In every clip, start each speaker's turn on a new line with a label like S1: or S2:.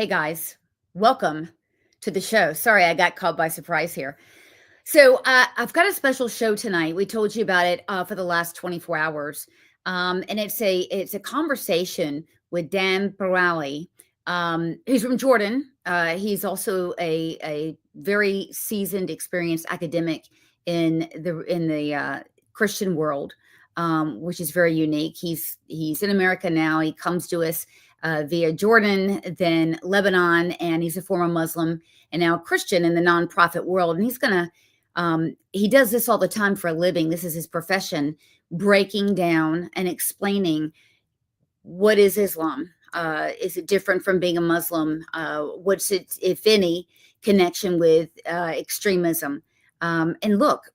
S1: Hey guys, welcome to the show. Sorry, I got caught by surprise here. So I've got a special show tonight. We told you about it for the last 24 hours, and it's a conversation with Dan Burmawi. He's from Jordan. He's also a very seasoned, experienced academic in the Christian world, which is very unique. He's in America now. He comes to us via Jordan, then Lebanon, and he's a former Muslim and now Christian in the nonprofit world. And he does this all the time for a living. This is his profession, breaking down and explaining what is Islam. Is it different from being a Muslim? What's its, if any, connection with extremism? And look,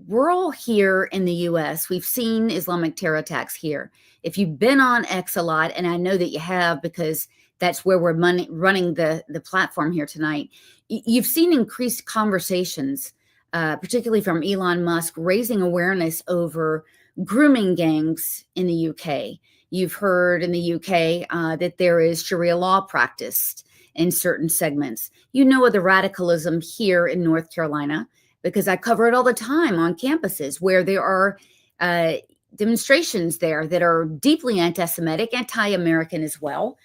S1: we're all here in the U.S. We've seen Islamic terror attacks here. If you've been on X a lot, and I know that you have because that's where we're running the platform here tonight, you've seen increased conversations, particularly from Elon Musk, raising awareness over grooming gangs in the UK. You've heard in the UK that there is Sharia law practiced in certain segments. You know of the radicalism here in North Carolina, because I cover it all the time on campuses where there are demonstrations there that are deeply anti-Semitic, anti-American as well.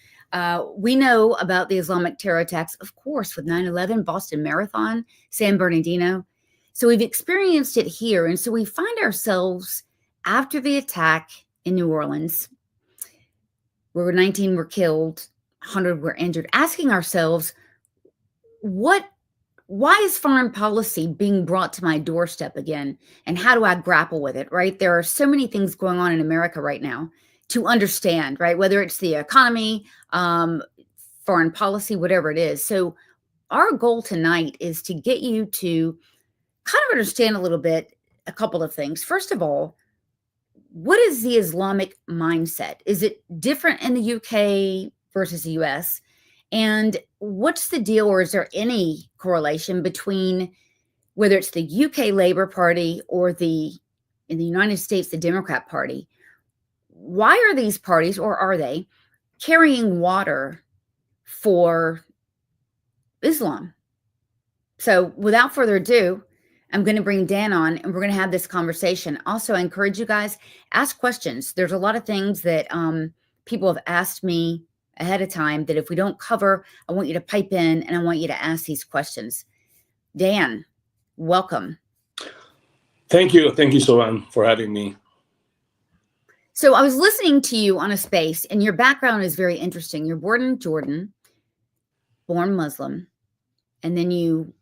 S1: We know about the Islamic terror attacks, of course, with 9/11, Boston Marathon, San Bernardino. So we've experienced it here. And so we find ourselves after the attack in New Orleans, where 19 were killed, 100 were injured, asking ourselves, why is foreign policy being brought to my doorstep again? And how do I grapple with it, right? There are so many things going on in America right now to understand, right? Whether it's the economy, foreign policy, whatever it is. So our goal tonight is to get you to kind of understand a little bit, a couple of things. First of all, what is the Islamic mindset? Is it different in the UK versus the US? And what's the deal, or is there any correlation between whether it's the UK Labour Party or in the United States, the Democrat Party? Why are these parties, or are they, carrying water for Islam? So without further ado, I'm going to bring Dan on and we're going to have this conversation. Also, I encourage you guys, ask questions. There's a lot of things that people have asked me ahead of time that if we don't cover, I want you to pipe in and I want you to ask these questions. Dan, welcome.
S2: Thank you. Thank you, Sloan, for having me.
S1: So I was listening to you on a space, and your background is very interesting. You're born in Jordan, born Muslim, and then you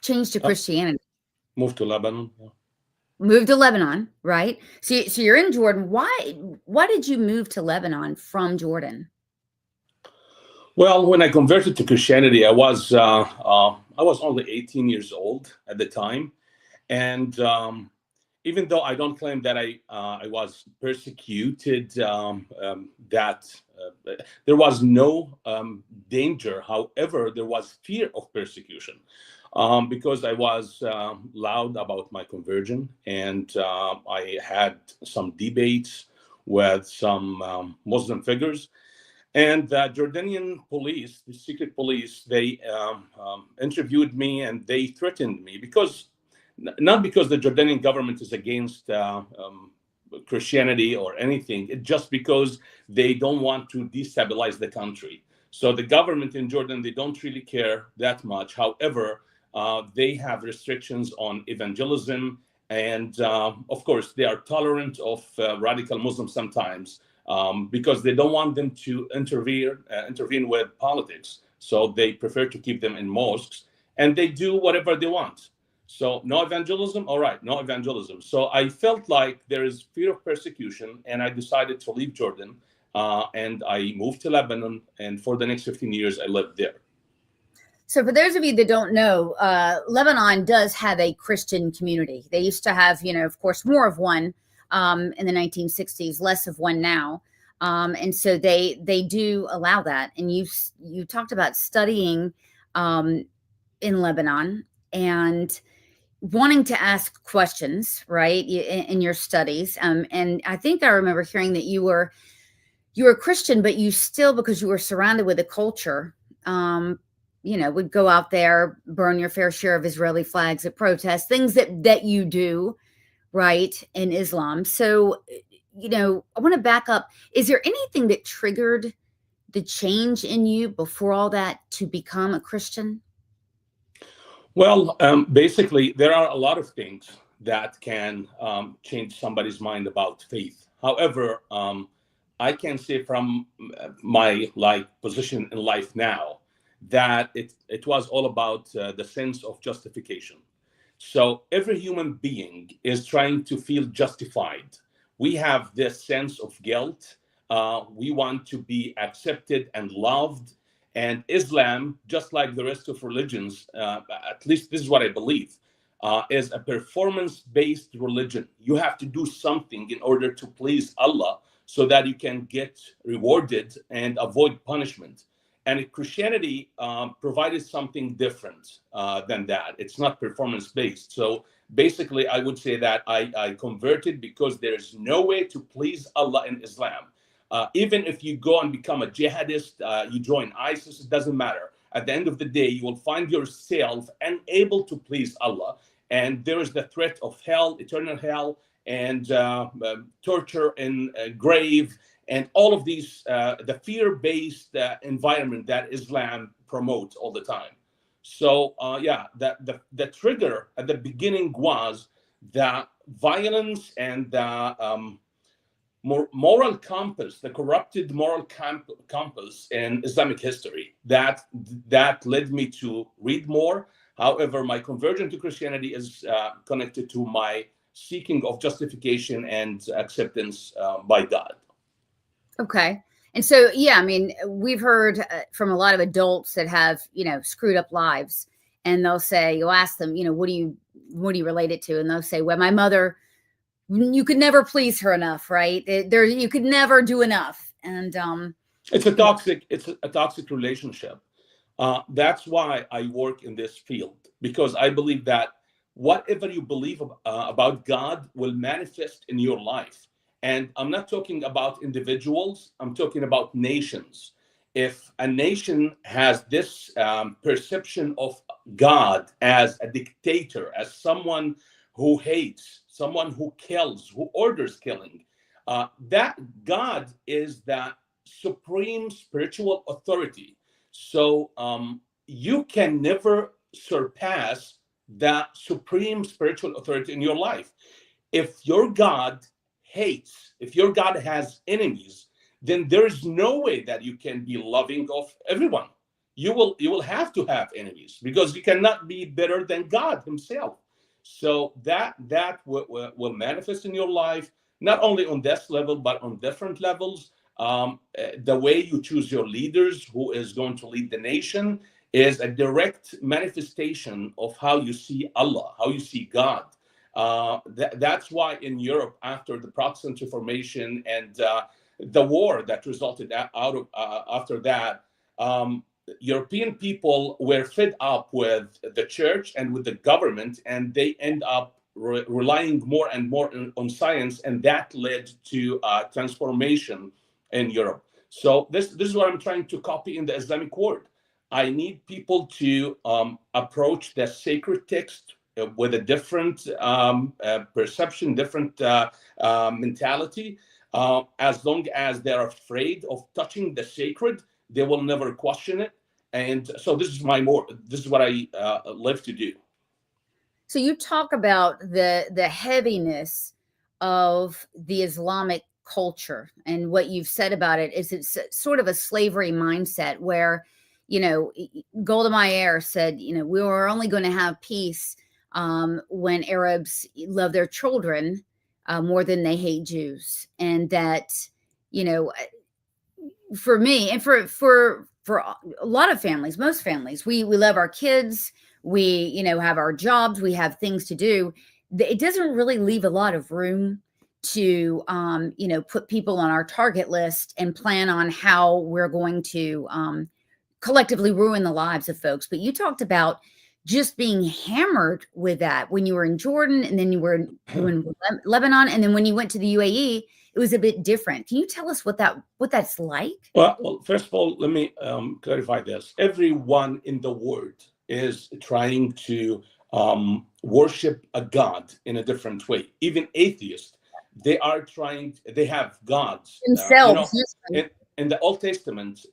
S1: changed to Christianity.
S2: Moved to Lebanon.
S1: Moved to Lebanon, right? So you're in Jordan. Why did you move to Lebanon from Jordan?
S2: Well, when I converted to Christianity, I was only 18 years old at the time, and even though I don't claim that I was persecuted, that there was no danger. However, there was fear of persecution because I was loud about my conversion, and I had some debates with some Muslim figures. And the Jordanian police, the secret police, they interviewed me and they threatened me not because the Jordanian government is against Christianity or anything, just because they don't want to destabilize the country. So the government in Jordan, they don't really care that much. However, they have restrictions on evangelism. And of course, they are tolerant of radical Muslims sometimes. Because they don't want them to intervene with politics. So they prefer to keep them in mosques, and they do whatever they want. So no evangelism, all right, no evangelism. So I felt like there is fear of persecution, and I decided to leave Jordan, and I moved to Lebanon, and for the next 15 years, I lived there.
S1: So for those of you that don't know, Lebanon does have a Christian community. They used to have, of course, more of one in the 1960s, less of one now. And so they do allow that. And you talked about studying in Lebanon and wanting to ask questions, right, in your studies. And I think I remember hearing that you were you were a Christian, but you still, because you were surrounded with a culture, um, would go out there, burn your fair share of Israeli flags at protests, things that you do, right, in Islam. So, I want to back up. Is there anything that triggered the change in you before all that to become a Christian?
S2: Well, basically, there are a lot of things that can change somebody's mind about faith. However, I can say from my position in life now that it was all about the sense of justification. So every human being is trying to feel justified. We have this sense of guilt. We want to be accepted and loved. And Islam, just like the rest of religions, at least this is what I believe, is a performance based religion. You have to do something in order to please Allah so that you can get rewarded and avoid punishment. And Christianity provided something different than that. It's not performance based. So basically, I would say that I converted because there's no way to please Allah in Islam. Even if you go and become a jihadist, you join ISIS, it doesn't matter. At the end of the day, you will find yourself unable to please Allah. And there is the threat of hell, eternal hell, and torture in grave, and all of these, the fear-based environment that Islam promotes all the time. So yeah, the trigger at the beginning was the violence and the moral compass, the corrupted moral compass in Islamic history that led me to read more. However, my conversion to Christianity is connected to my seeking of justification and acceptance by God.
S1: Okay. And so, yeah, I mean, we've heard from a lot of adults that have, screwed up lives, and they'll say, you'll ask them, what do you relate it to? And they'll say, well, my mother, you could never please her enough, right? You could never do enough. And
S2: it's a toxic relationship. That's why I work in this field, because I believe that whatever you believe about God will manifest in your life. And I'm not talking about individuals, I'm talking about nations. If a nation has this perception of God as a dictator, as someone who hates, someone who kills, who orders killing, that God is the supreme spiritual authority. So you can never surpass the supreme spiritual authority in your life. If your God hates, if your God has enemies, then there is no way that you can be loving of everyone. You will have to have enemies, because you cannot be better than God himself. So that will manifest in your life, not only on this level, but on different levels. The way you choose your leaders, who is going to lead the nation, is a direct manifestation of how you see Allah, how you see God. That's why in Europe, after the Protestant Reformation and the war that resulted out of after that, European people were fed up with the church and with the government, and they end up relying more and more on science, and that led to transformation in Europe. So this is what I'm trying to copy in the Islamic world. I need people to approach the sacred text with a different perception, different mentality. As long as they're afraid of touching the sacred, they will never question it. And so this is what I live to do.
S1: So you talk about the heaviness of the Islamic culture, and what you've said about it is it's sort of a slavery mindset where, Golda Meir said, we were only going to have peace when Arabs love their children more than they hate Jews. And that, for me and for a lot of families, most families, we love our kids, we have our jobs, we have things to do. It doesn't really leave a lot of room to put people on our target list and plan on how we're going to collectively ruin the lives of folks. But you talked about just being hammered with that when you were in Jordan, and then you were in Lebanon, and then when you went to the UAE, it was a bit different. Can you tell us what that's like?
S2: Well, first of all, let me clarify this. Everyone in the world is trying to worship a god in a different way. Even atheists, they have gods.
S1: Themselves.
S2: In the Old Testament,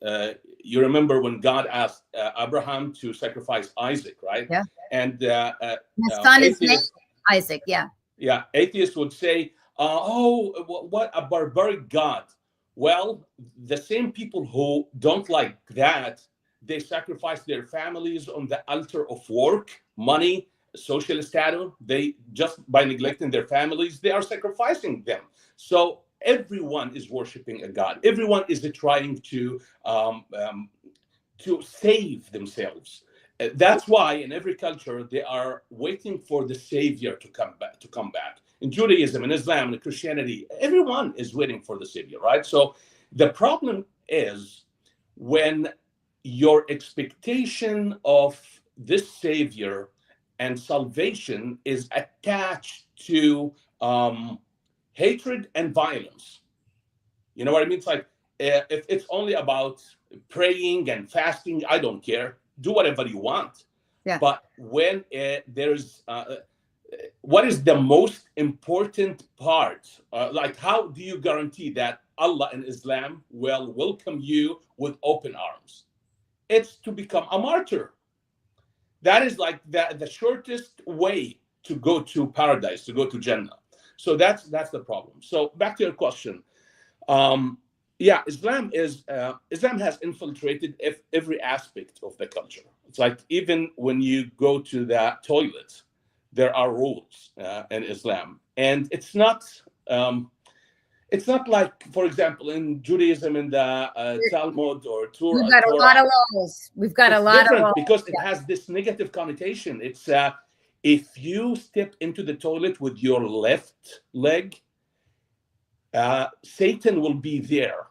S2: you remember when God asked Abraham to sacrifice Isaac, right?
S1: Yeah.
S2: And
S1: his son is named Isaac. Yeah.
S2: Yeah. Atheists would say, oh, what a barbaric God. Well, the same people who don't like that, they sacrifice their families on the altar of work, money, social status. They just by neglecting their families, they are sacrificing them. So everyone is worshiping a god. Everyone is trying to save themselves. That's why in every culture they are waiting for the savior to come back. In Judaism, in Islam, in Christianity, everyone is waiting for the savior, right? So the problem is when your expectation of this savior and salvation is attached to hatred and violence. You know what I mean? It's like if it's only about praying and fasting, I don't care. Do whatever you want.
S1: Yeah.
S2: But when there's what is the most important part? Like, how do you guarantee that Allah and Islam will welcome you with open arms? It's to become a martyr. That is like the shortest way to go to paradise, to go to Jannah. So that's the problem. So back to your question. Yeah, Islam has infiltrated every aspect of the culture. It's like even when you go to the toilet, there are rules in Islam, and it's not like, for example, in Judaism, in the Talmud or Torah.
S1: We've got a lot of laws. We've got a lot of laws
S2: because it has this negative connotation. It's if you step into the toilet with your left leg, Satan will be there,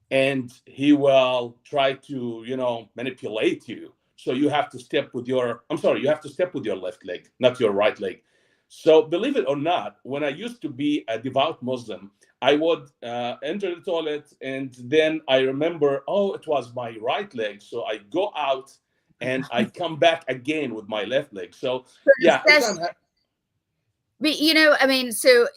S2: and he will try to, manipulate you. So you have to step with your left leg, not your right leg. So believe it or not, when I used to be a devout Muslim, I would enter the toilet, and then I remember, it was my right leg. So I go out and I come back again with my left leg. So yeah.
S1: But so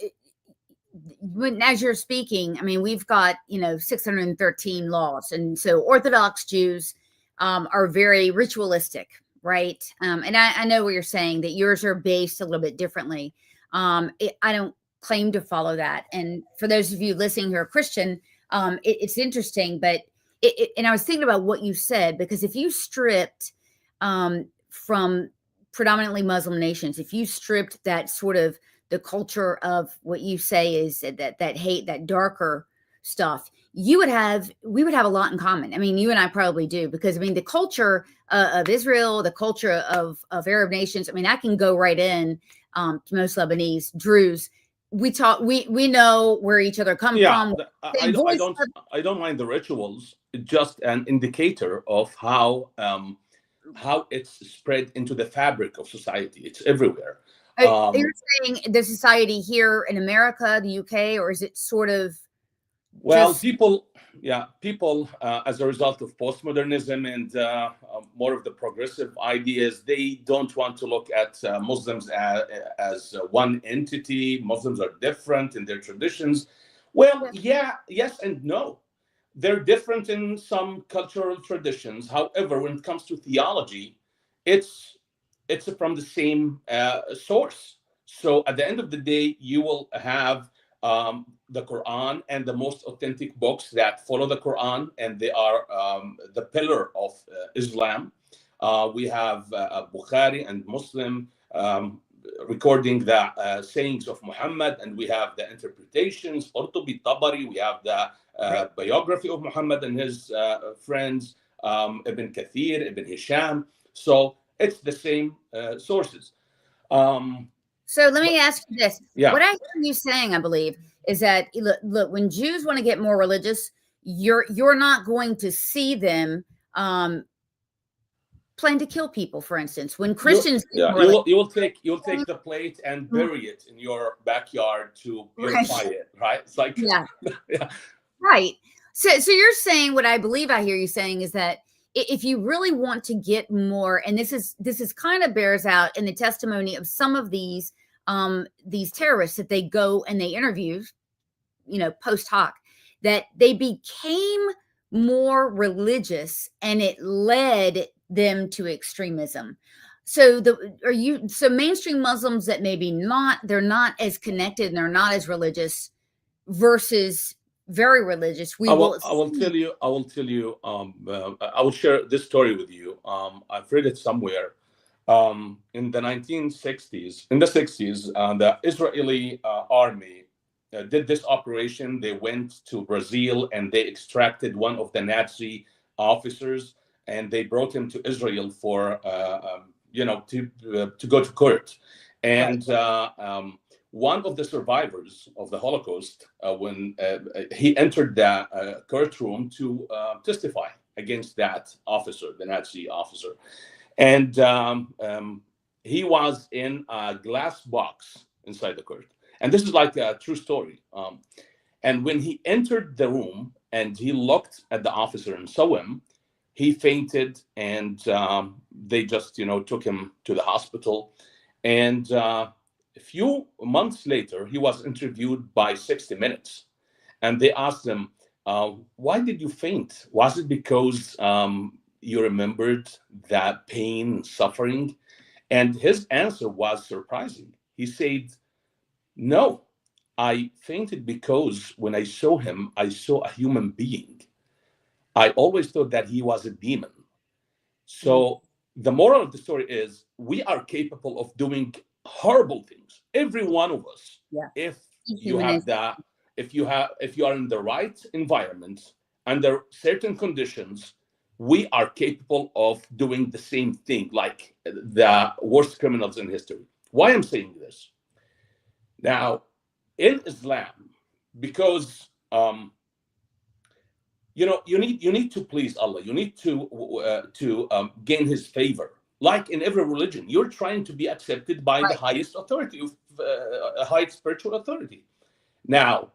S1: as you're speaking, we've got 613 laws, and so Orthodox Jews are very ritualistic, right? And I know what you're saying, that yours are based a little bit differently. I don't claim to follow that, and for those of you listening who are Christian, it's interesting, but and I was thinking about what you said, because if you stripped from predominantly Muslim nations, if you stripped that sort of the culture of what you say is that hate, that darker stuff, we would have a lot in common. You and I probably do, because the culture of Israel, the culture of Arab nations, I can go right in to most Lebanese, Druze. We know where each other come from.
S2: I don't mind the rituals. It's just an indicator of how it's spread into the fabric of society. It's everywhere.
S1: You're saying the society here in America, the UK, or is it sort of?
S2: Well, people, as a result of postmodernism and more of the progressive ideas, they don't want to look at Muslims as one entity. Muslims are different in their traditions. Well, yes and no. They're different in some cultural traditions. However, when it comes to theology, it's from the same source. So at the end of the day, you will have the Quran and the most authentic books that follow the Quran, and they are the pillar of Islam. We have Bukhari and Muslim recording the sayings of Muhammad, and we have the interpretations, Qurtubi, Tabari, we have the biography of Muhammad and his friends, Ibn Kathir, Ibn Hisham. So it's the same sources.
S1: So let me ask you this. Yeah. What I hear you saying, I believe, is that look, when Jews want to get more religious, you're not going to see them plan to kill people, for instance, when
S2: You,
S1: Christians get
S2: yeah,
S1: more like,
S2: you'll take the plate and bury it in your backyard to purify
S1: right,
S2: it, right? It's like,
S1: yeah,
S2: yeah,
S1: right. So you're saying, what I believe I hear you saying is that if you really want to get more, and this is kind of bears out in the testimony of some of these terrorists that they go and they interview, post hoc, that they became more religious and it led them to extremism. So mainstream Muslims that maybe they're not as connected and they're not as religious versus very religious, we will
S2: I will
S1: see.
S2: tell you, I will share this story with you. I've read it somewhere. In the 1960s, in the 60s, the Israeli army did this operation. They went to Brazil and they extracted one of the Nazi officers, and they brought him to Israel for to go to court.
S1: Right.
S2: And one of the survivors of the Holocaust, when he entered the courtroom to testify against that officer, the Nazi officer, and he was in a glass box inside the court. And this is like a true story. And when he entered the room and he looked at the officer and saw him, he fainted, and they just, took him to the hospital. And a few months later, he was interviewed by 60 Minutes, and they asked him, "Why did you faint? Was it because you remembered that pain and suffering?" And his answer was surprising. He said, "No, I fainted because when I saw him, I saw a human being. I always thought that he was a demon." So the moral of the story is we are capable of doing horrible things. Every one of us.
S1: Yeah.
S2: If you have
S1: Humanism.
S2: if you are in the right environment under certain conditions, we are capable of doing the same thing, like the worst criminals in history. Why I'm saying this? Now, in Islam, because you need to please Allah. You need to gain His favor. Like in every religion, you're trying to be accepted by the
S1: Right.
S2: highest authority, highest spiritual authority. Now,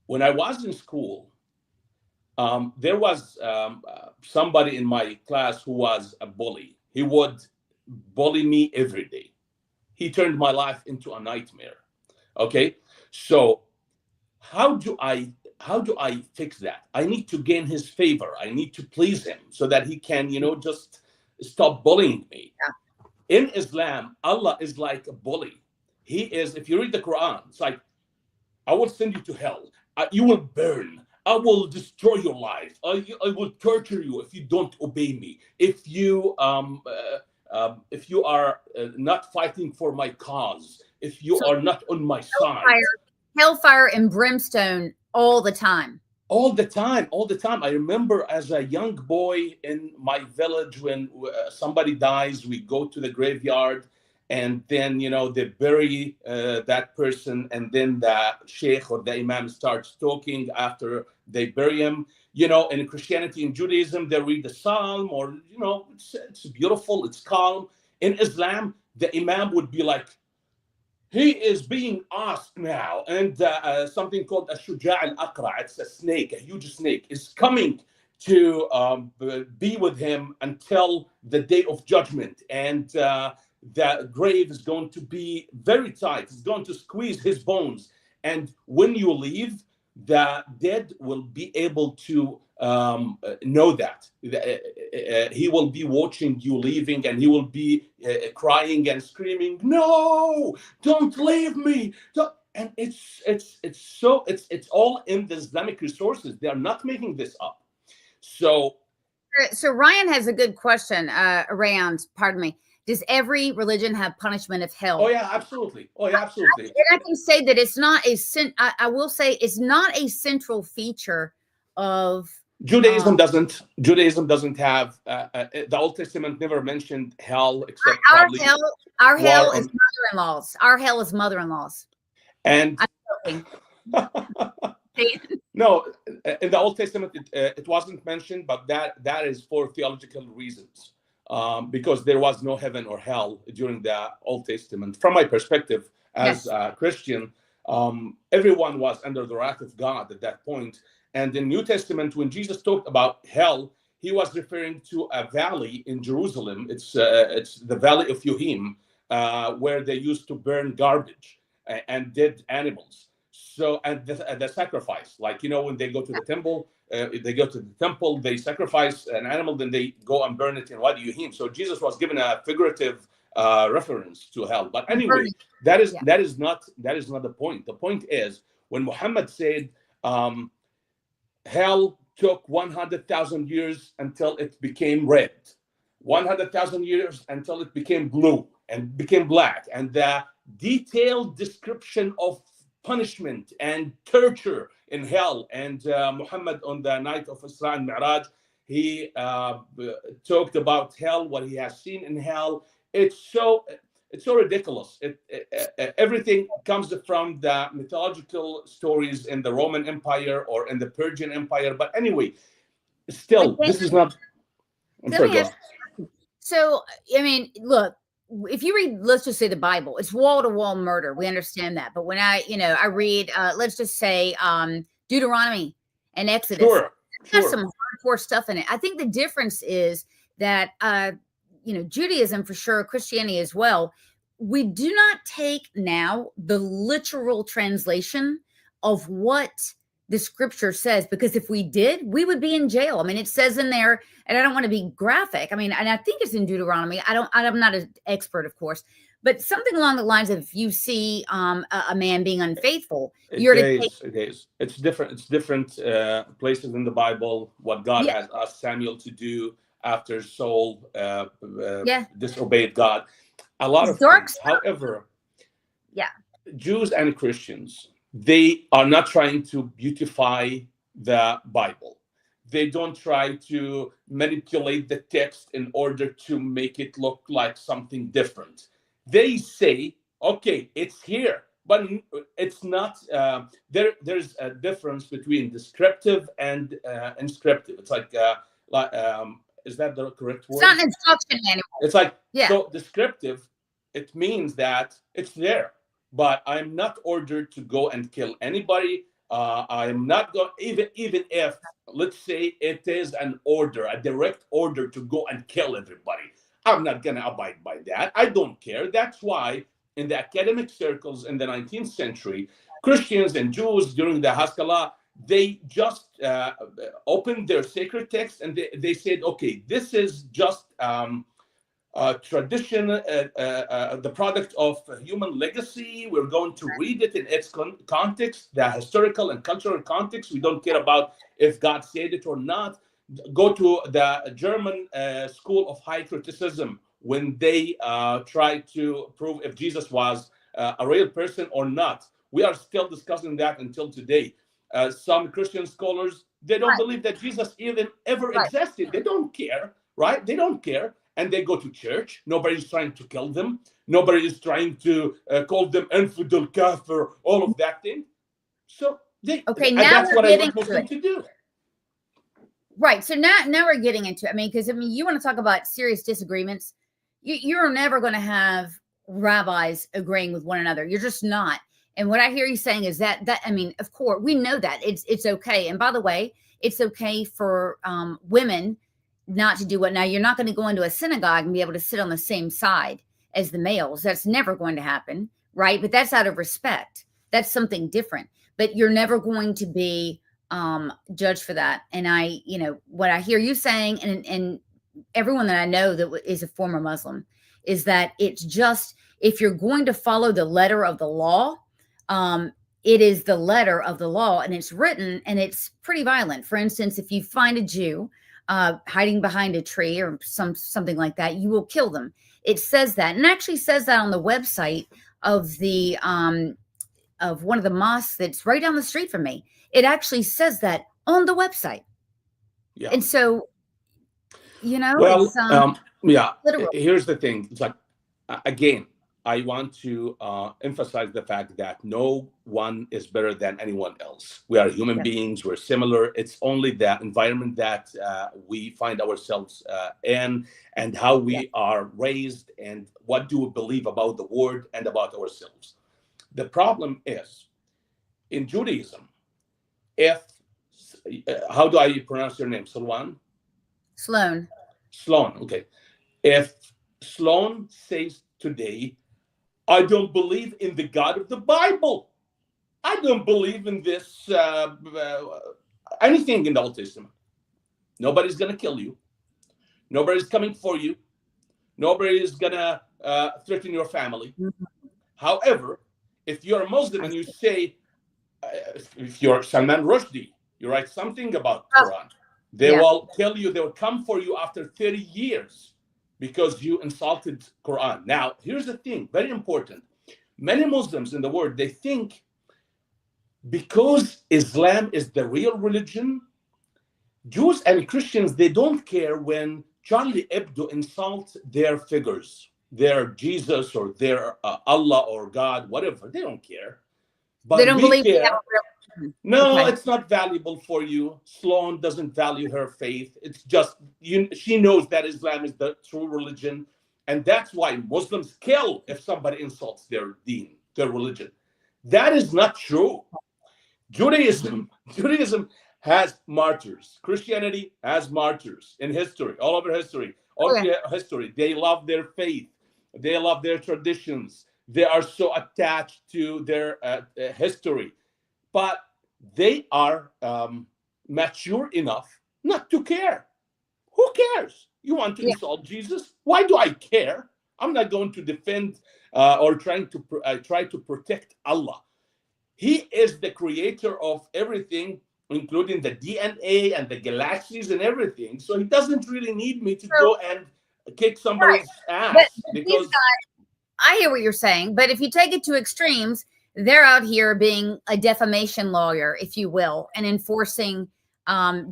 S2: when I was in school, there was somebody in my class who was a bully. He would bully me every day. He turned my life into a nightmare. Okay, so how do I fix that? I need to gain his favor. I need to please him so that he can, just stop bullying me.
S1: Yeah.
S2: In Islam, Allah is like a bully. He is, if you read the Quran, it's like, "I will send you to hell. You will burn. I will destroy your life. I will torture you if you don't obey me. If you are not fighting for my cause, if you
S1: So
S2: are not on my side."
S1: hellfire and brimstone all the time.
S2: All the time, all the time. I remember as a young boy in my village, when somebody dies, we go to the graveyard, and then they bury that person, and then the sheikh or the imam starts talking after they bury him. In Christianity and Judaism, they read the psalm, or it's beautiful, it's calm. In Islam, the imam would be like, "He is being asked now," and something called a shuja' al-aqra, it's a snake, a huge snake, is coming to be with him until the day of judgment, and the grave is going to be very tight. It's going to squeeze his bones, and when you leave, the dead will be able to know that. He will be watching you leaving, and he will be crying and screaming, "No, don't leave me!" And it's all in the Islamic resources. They are not making this up. So
S1: Ryan has a good question around, pardon me, does every religion have punishment of hell?
S2: oh yeah, absolutely. Oh yeah, absolutely.
S1: And I can say that it's not I will say it's not a central feature of
S2: Judaism doesn't. Judaism doesn't have the Old Testament never mentioned hell, except
S1: our
S2: probably
S1: hell. Our hell
S2: war
S1: is
S2: on,
S1: mother-in-laws. Our hell is mother-in-laws.
S2: and
S1: I'm
S2: no, in the Old Testament it wasn't mentioned, but that is for theological reasons. because there was no heaven or hell during the Old Testament. From my perspective as
S1: Yes.
S2: a Christian, everyone was under the wrath of God at that point. And in New Testament, when Jesus talked about hell, he was referring to a valley in Jerusalem. It's the valley of Yuhim, where they used to burn garbage and dead animals. So, and the sacrifice, like, when they go to the temple, they sacrifice an animal, then they go and burn it in Wadi Yuhim. So Jesus was given a figurative reference to hell. But anyway, that is not the point. The point is, when Muhammad said, hell took 100,000 years until it became red, 100,000 years until it became blue and became black, and the detailed description of punishment and torture in hell. And Muhammad, on the night of Isra and Mi'raj, he talked about hell, what he has seen in hell. It's so ridiculous. Everything comes from the mythological stories in the Roman Empire or in the Persian Empire. But anyway, still, this is not. I'm sorry, go on.
S1: So, I mean, look, if you read, let's just say the Bible, it's wall to wall murder. We understand that. But when I read, let's just say Deuteronomy and Exodus, there's some hardcore stuff in it. I think the difference is that, Judaism for sure, Christianity as well, we do not take now the literal translation of what the scripture says, because if we did, we would be in jail. I mean, it says in there, and I don't want to be graphic. I mean, and I think it's in Deuteronomy. I'm not an expert, of course, but something along the lines of, if you see a man being unfaithful, you're to take.
S2: It is. It's different. It's different places in the Bible. What God has asked Samuel to do after Saul disobeyed God. A lot of things. However, Jews and Christians, they are not trying to beautify the Bible. They don't try to manipulate the text in order to make it look like something different. They say, okay, it's here, but it's not. There's a difference between descriptive and inscriptive. It's like, is that the correct word?
S1: It's not an instruction manual.
S2: It's like, so descriptive, it means that it's there. But I'm not ordered to go and kill anybody. I'm not going, even if, let's say, it is an order, a direct order to go and kill everybody. I'm not going to abide by that. I don't care. That's why in the academic circles in the 19th century, Christians and Jews during the Haskalah, they just opened their sacred text and they said, okay, this is just tradition, the product of human legacy. We're going to read it in its context, the historical and cultural context. We don't care about if God said it or not. Go to the German school of high criticism when they tried to prove if Jesus was a real person or not. We are still discussing that until today. Some Christian scholars, they don't believe that Jesus even ever existed. They don't care, right? They don't care. And they go to church. Nobody's trying to kill them. Nobody is trying to call them infidel, kafir, all of that thing. So now that's what I want Muslims to do.
S1: Right. So now we're getting into it. I mean, because you want to talk about serious disagreements. You're never going to have rabbis agreeing with one another. You're just not. And what I hear you saying is that I mean, of course, we know that it's okay. And by the way, it's okay for women not to do what. Now, you're not going to go into a synagogue and be able to sit on the same side as the males. That's never going to happen, right? But that's out of respect. That's something different. But you're never going to be judged for that. And what I hear you saying, and everyone that I know that is a former Muslim, is that it's just, if you're going to follow the letter of the law, it is the letter of the law, and it's written, and it's pretty violent. For instance, if you find a Jew hiding behind a tree or something like that, you will kill them. It says that, and actually says that on the website of the of one of the mosques that's right down the street from me. It actually says that on the website.
S2: Yeah.
S1: And so,
S2: well,
S1: it's,
S2: here's the thing. It's like, again, I want to emphasize the fact that no one is better than anyone else. We are human
S1: Yeah.
S2: beings. We're similar. It's only the environment that we find ourselves in, and how
S1: Yeah.
S2: we are raised, and what do we believe about the word and about ourselves. The problem is in Judaism, if how do I pronounce your name? Sloan?
S1: Sloan.
S2: Sloan. Okay. If Sloan says today, I don't believe in the God of the Bible. I don't believe in this anything in the Old Testament. Nobody's going to kill you. Nobody's coming for you. Nobody is going to threaten your family.
S1: Mhm.
S2: However, if you're a Muslim
S1: I
S2: and you
S1: see.
S2: say, if you're Salman Rushdie, you write something about
S1: Oh,
S2: Quran, they
S1: yeah.
S2: will tell you, they will come for you after 30 years because you insulted Quran. Now, here's the thing, very important. Many Muslims in the world, they think because Islam is the real religion, Jews and Christians, they don't care when Charlie Hebdo insults their figures, their Jesus or their Allah or God, whatever. They don't care.
S1: They
S2: But
S1: don't
S2: we
S1: believe we have
S2: care.
S1: a real.
S2: No,
S1: Okay.
S2: it's not valuable for you. Sloan doesn't value her faith. It's just she knows that Islam is the true religion. And that's why Muslims kill if somebody insults their deen, their religion. That is not true. Judaism has martyrs. Christianity has martyrs in history, all over history, all
S1: Oh, yeah.
S2: through history. They love their faith. They love their traditions. They are so attached to their history, but they are mature enough not to care. Who cares? You want to
S1: Yeah.
S2: insult Jesus? Why do I care? I'm not going to defend or try to protect Allah. He is the creator of everything, including the DNA and the galaxies and everything. So he doesn't really need me to
S1: So,
S2: go and kick
S1: right.
S2: somebody's
S1: But
S2: ass
S1: these
S2: because
S1: guys, I hear what you're saying, but if you take it to extremes, they're out here being a defamation lawyer, if you will, and enforcing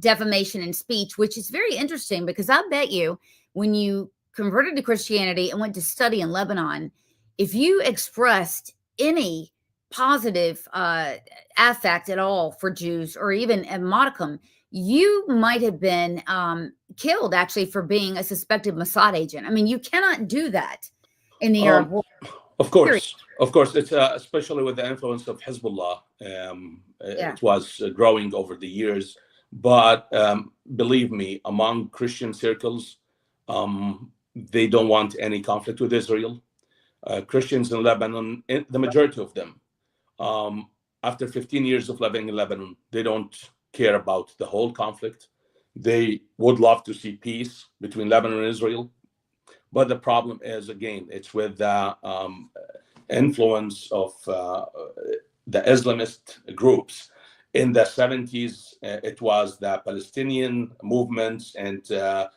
S1: defamation in speech, which is very interesting because I bet you when you converted to Christianity and went to study in Lebanon, if you expressed any positive affect at all for Jews or even a modicum, you might have been killed actually for being a suspected Mossad agent. I mean, you cannot do that in the Arab
S2: um,
S1: world. Period.
S2: of course, it's especially with the influence of Hezbollah.
S1: Yeah.
S2: It was growing over the years, but believe me, among Christian circles, they don't want any conflict with Israel. Christians in Lebanon, the majority of them, um, after 15 years of living in Lebanon, they don't care about the whole conflict. They would love to see peace between Lebanon and Israel. But the problem is, again, it's with the influence of the Islamist groups. In the 70s, it was the Palestinian movements and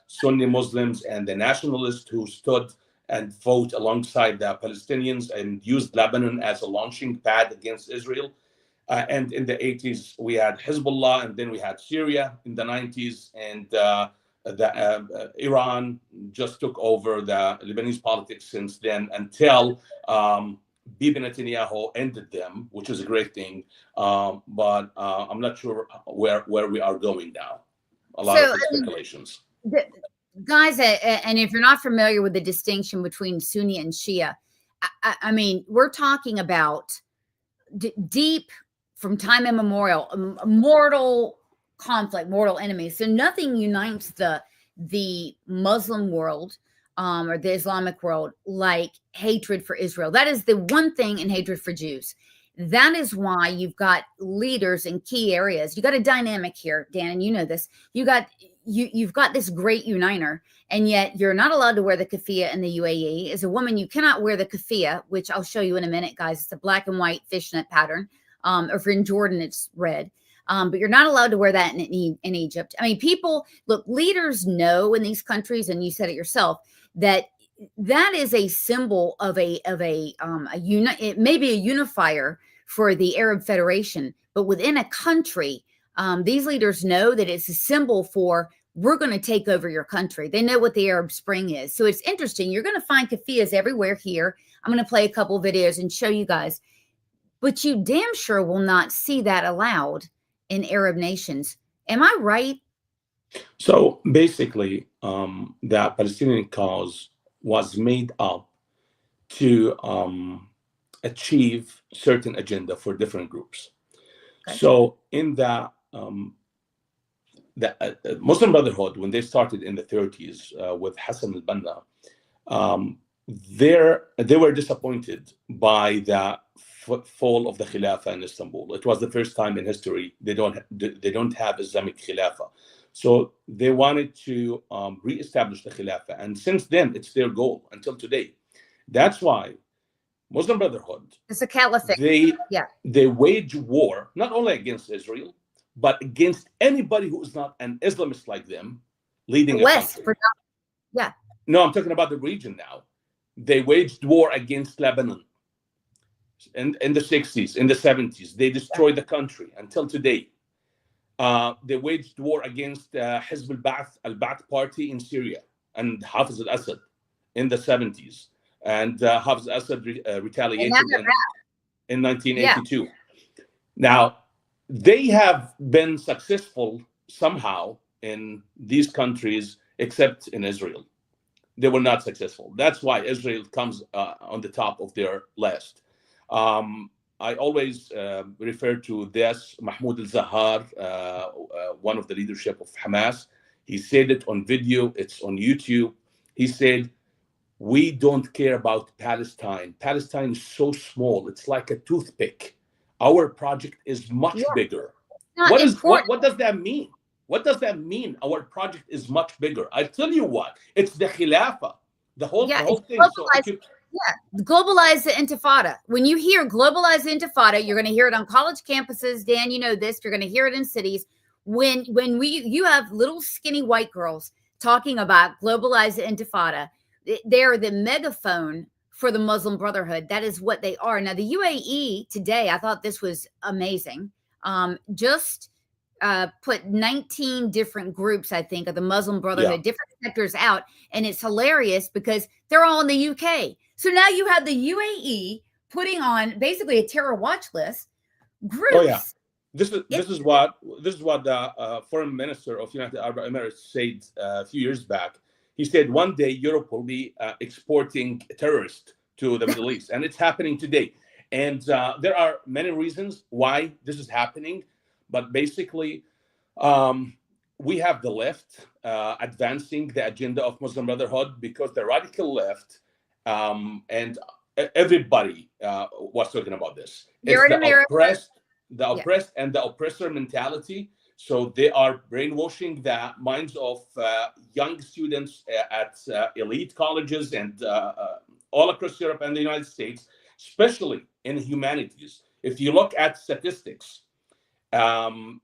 S2: Sunni Muslims and the nationalists who stood and fought alongside the Palestinians and used Lebanon as a launching pad against Israel. And in the 80s, we had Hezbollah, and then we had Syria in the 90s, and Iran just took over the Lebanese politics since then until Bibi Netanyahu ended them, which is a great thing. But I'm not sure where we are going now. A lot
S1: So,
S2: of
S1: I mean,
S2: speculations.
S1: the, guys, and if you're not familiar with the distinction between Sunni and Shia, I mean, we're talking about deep from time immemorial, mortal conflict, mortal enemies. So nothing unites the Muslim world or the Islamic world like hatred for Israel. That is the one thing, in hatred for Jews. That is why you've got leaders in key areas. You got a dynamic here, Dan, and you know this. You've got this great uniter, and yet you're not allowed to wear the keffiyeh in the UAE. As a woman, you cannot wear the keffiyeh, which I'll show you in a minute, guys. It's a black and white fishnet pattern. Or if you're in Jordan, it's red. But you're not allowed to wear that in Egypt. I mean, people look. Leaders know in these countries, and you said it yourself, that is a symbol of it may be a unifier for the Arab Federation, but within a country, these leaders know that it's a symbol for we're going to take over your country. They know what the Arab Spring is. So it's interesting. You're going to find keffiyehs everywhere here. I'm going to play a couple videos and show you guys. But you damn sure will not see that allowed in Arab nations. Am I right?
S2: So basically, the Palestinian cause was made up to achieve certain agenda for different groups.
S1: Okay.
S2: So in the Muslim Brotherhood, when they started in the 30s with Hassan al-Banna, they were disappointed by the fall of the Khilafah in Istanbul. It was the first time in history they don't have Islamic Khilafah. So they wanted to reestablish the Khilafah. And since then, it's their goal until today. That's why Muslim Brotherhood,
S1: It's a caliphate.
S2: they wage war not only against Israel, but against anybody who is not an Islamist like them leading a country. No, I'm talking about the region now. They waged war against Lebanon in the 60s, in the 70s. They destroyed the country until today. They waged war against Hizb al-Ba'ath party in Syria and Hafiz al-Assad in the 70s. And Hafiz al-Assad retaliated in 1982. Yeah. Now, they have been successful somehow in these countries, except in Israel. They were not successful. That's why Israel comes on the top of their list. I always refer to this Mahmoud al-Zahar, one of the leadership of Hamas. He said it on video. It's on YouTube. He said, "We don't care about Palestine. Palestine is so small. It's like a toothpick. Our project is much bigger." What does that mean? What does that mean? Our project is much bigger. I tell you what, it's the Khilafah, the whole thing.
S1: Globalize the intifada. When you hear globalize the intifada, you're going to hear it on college campuses. Dan, you know this. You're going to hear it in cities. When you have little skinny white girls talking about globalize the intifada, they're the megaphone for the Muslim Brotherhood. That is what they are. Now, the UAE today, I thought this was amazing. Just put 19 different groups, I think, of the Muslim Brotherhood, different sectors out. And it's hilarious because they're all in the UK. So now you have the UAE putting on basically a terror watch list groups.
S2: Oh, yeah. This is what the foreign minister of United Arab Emirates said a few years back. He said one day Europe will be exporting terrorists to the Middle East, and it's happening today. And there are many reasons why this is happening, but basically, we have the left advancing the agenda of Muslim Brotherhood because the radical left and everybody was talking about this.
S1: You're
S2: it's
S1: in America.
S2: The oppressed and the oppressor mentality. So they are brainwashing the minds of young students at elite colleges and all across Europe and the United States, especially in humanities. If you look at statistics,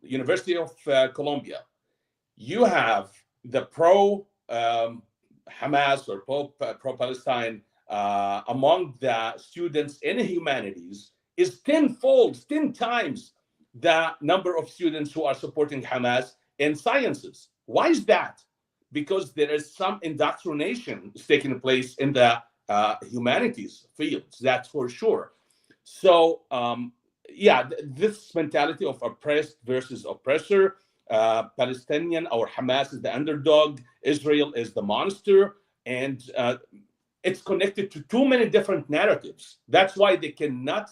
S2: University of Columbia, you have the pro Hamas or pro Palestine among the students in humanities is 10 times the number of students who are supporting Hamas in sciences. Why is that? Because there is some indoctrination taking place in the humanities fields, that's for sure. So, this mentality of oppressed versus oppressor, Palestinian or Hamas is the underdog, Israel is the monster, and it's connected to too many different narratives. That's why they cannot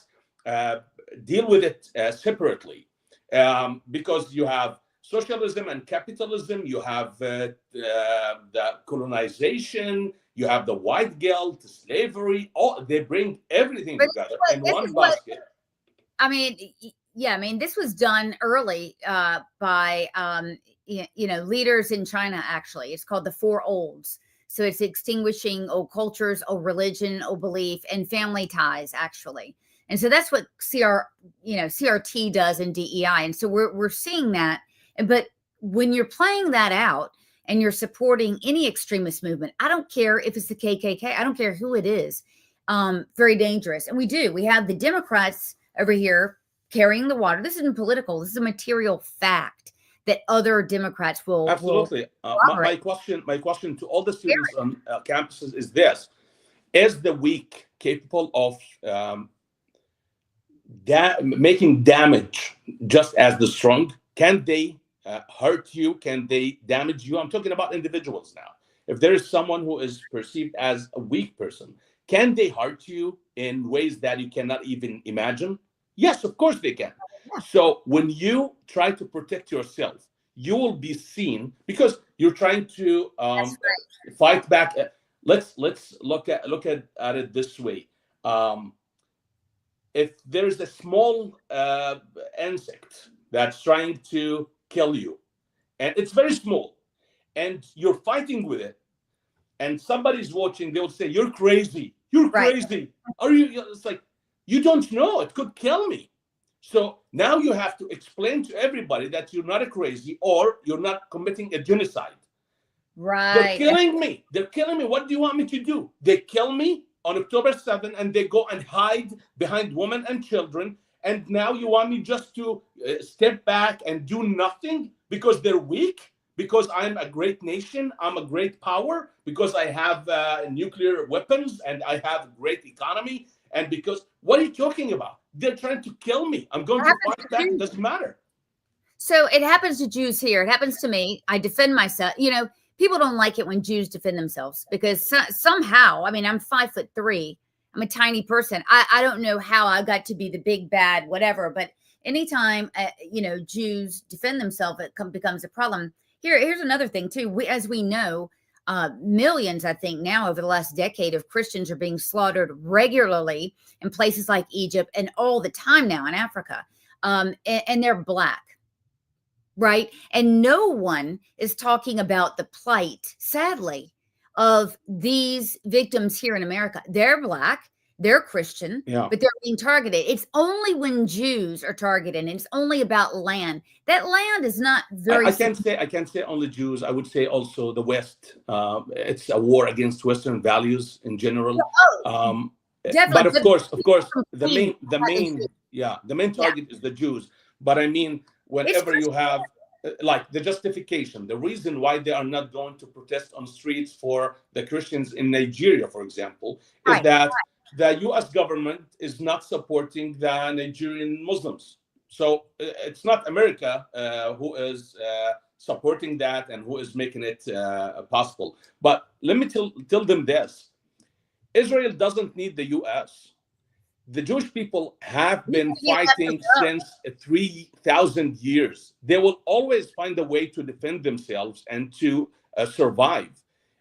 S2: deal with it separately, because you have socialism and capitalism, you have the colonization, you have the white guilt, slavery. They bring everything together in one basket.
S1: This was done early by leaders in China. Actually, it's called the Four Olds. So it's extinguishing old cultures, old religion, old belief, and family ties, actually. And so that's what CRT does in DEI. And so we're seeing that. But when you're playing that out and you're supporting any extremist movement, I don't care if it's the KKK, I don't care who it is, very dangerous. And we have the Democrats over here carrying the water. This isn't political. This is a material fact that other Democrats will.
S2: Absolutely. My question to all the students on campuses is this. Is the weak capable of making damage just as the strong? Can they hurt you? Can they damage you? I'm talking about individuals now. If there is someone who is perceived as a weak person, can they hurt you in ways that you cannot even imagine? Yes, of course they can.
S1: Yeah,
S2: So when you try to protect yourself, you will be seen because you're trying to
S1: that's
S2: fight back. Let's look at it this way. Um, if there's a small insect that's trying to kill you, and it's very small, and you're fighting with it, and somebody's watching, they'll say, "You're crazy. You're
S1: right.
S2: crazy. Are you?" It's like, you don't know. It could kill me. So now you have to explain to everybody that you're not a crazy or you're not committing a genocide. They're
S1: Right.
S2: killing me. They're killing me. What do you want me to do? They kill me on October 7th and they go and hide behind women and children. And now you want me just to step back and do nothing because they're weak? Because I'm a great nation, I'm a great power, because I have nuclear weapons and I have a great economy. And because, what are you talking about? They're trying to kill me. I'm going to fight back. It doesn't matter.
S1: So it happens to Jews here. It happens to me. I defend myself. People don't like it when Jews defend themselves because somehow, I mean, I'm 5'3". I'm a tiny person. I don't know how I got to be the big bad, whatever. But anytime, Jews defend themselves, it becomes a problem. Here's another thing too. As we know, millions, I think now over the last decade of Christians are being slaughtered regularly in places like Egypt and all the time now in Africa. And they're Black. Right. And no one is talking about the plight, sadly, of these victims here in America. They're Black, they're Christian, but they're being targeted. It's only when Jews are targeted, and it's only about land. That land is not very.
S2: I can't say only Jews. I would say also the West. It's a war against Western values in general.
S1: Definitely.
S2: But of course, the main target is the Jews. But I mean, whenever you have like the justification, the reason why they are not going to protest on streets for the Christians in Nigeria, for example, is that the U.S. government is not supporting the Nigerian Muslims. So it's not America who is supporting that and who is making it possible. But let me tell them this. Israel doesn't need the U.S. The Jewish people have been fighting since 3,000 years. They will always find a way to defend themselves and to survive.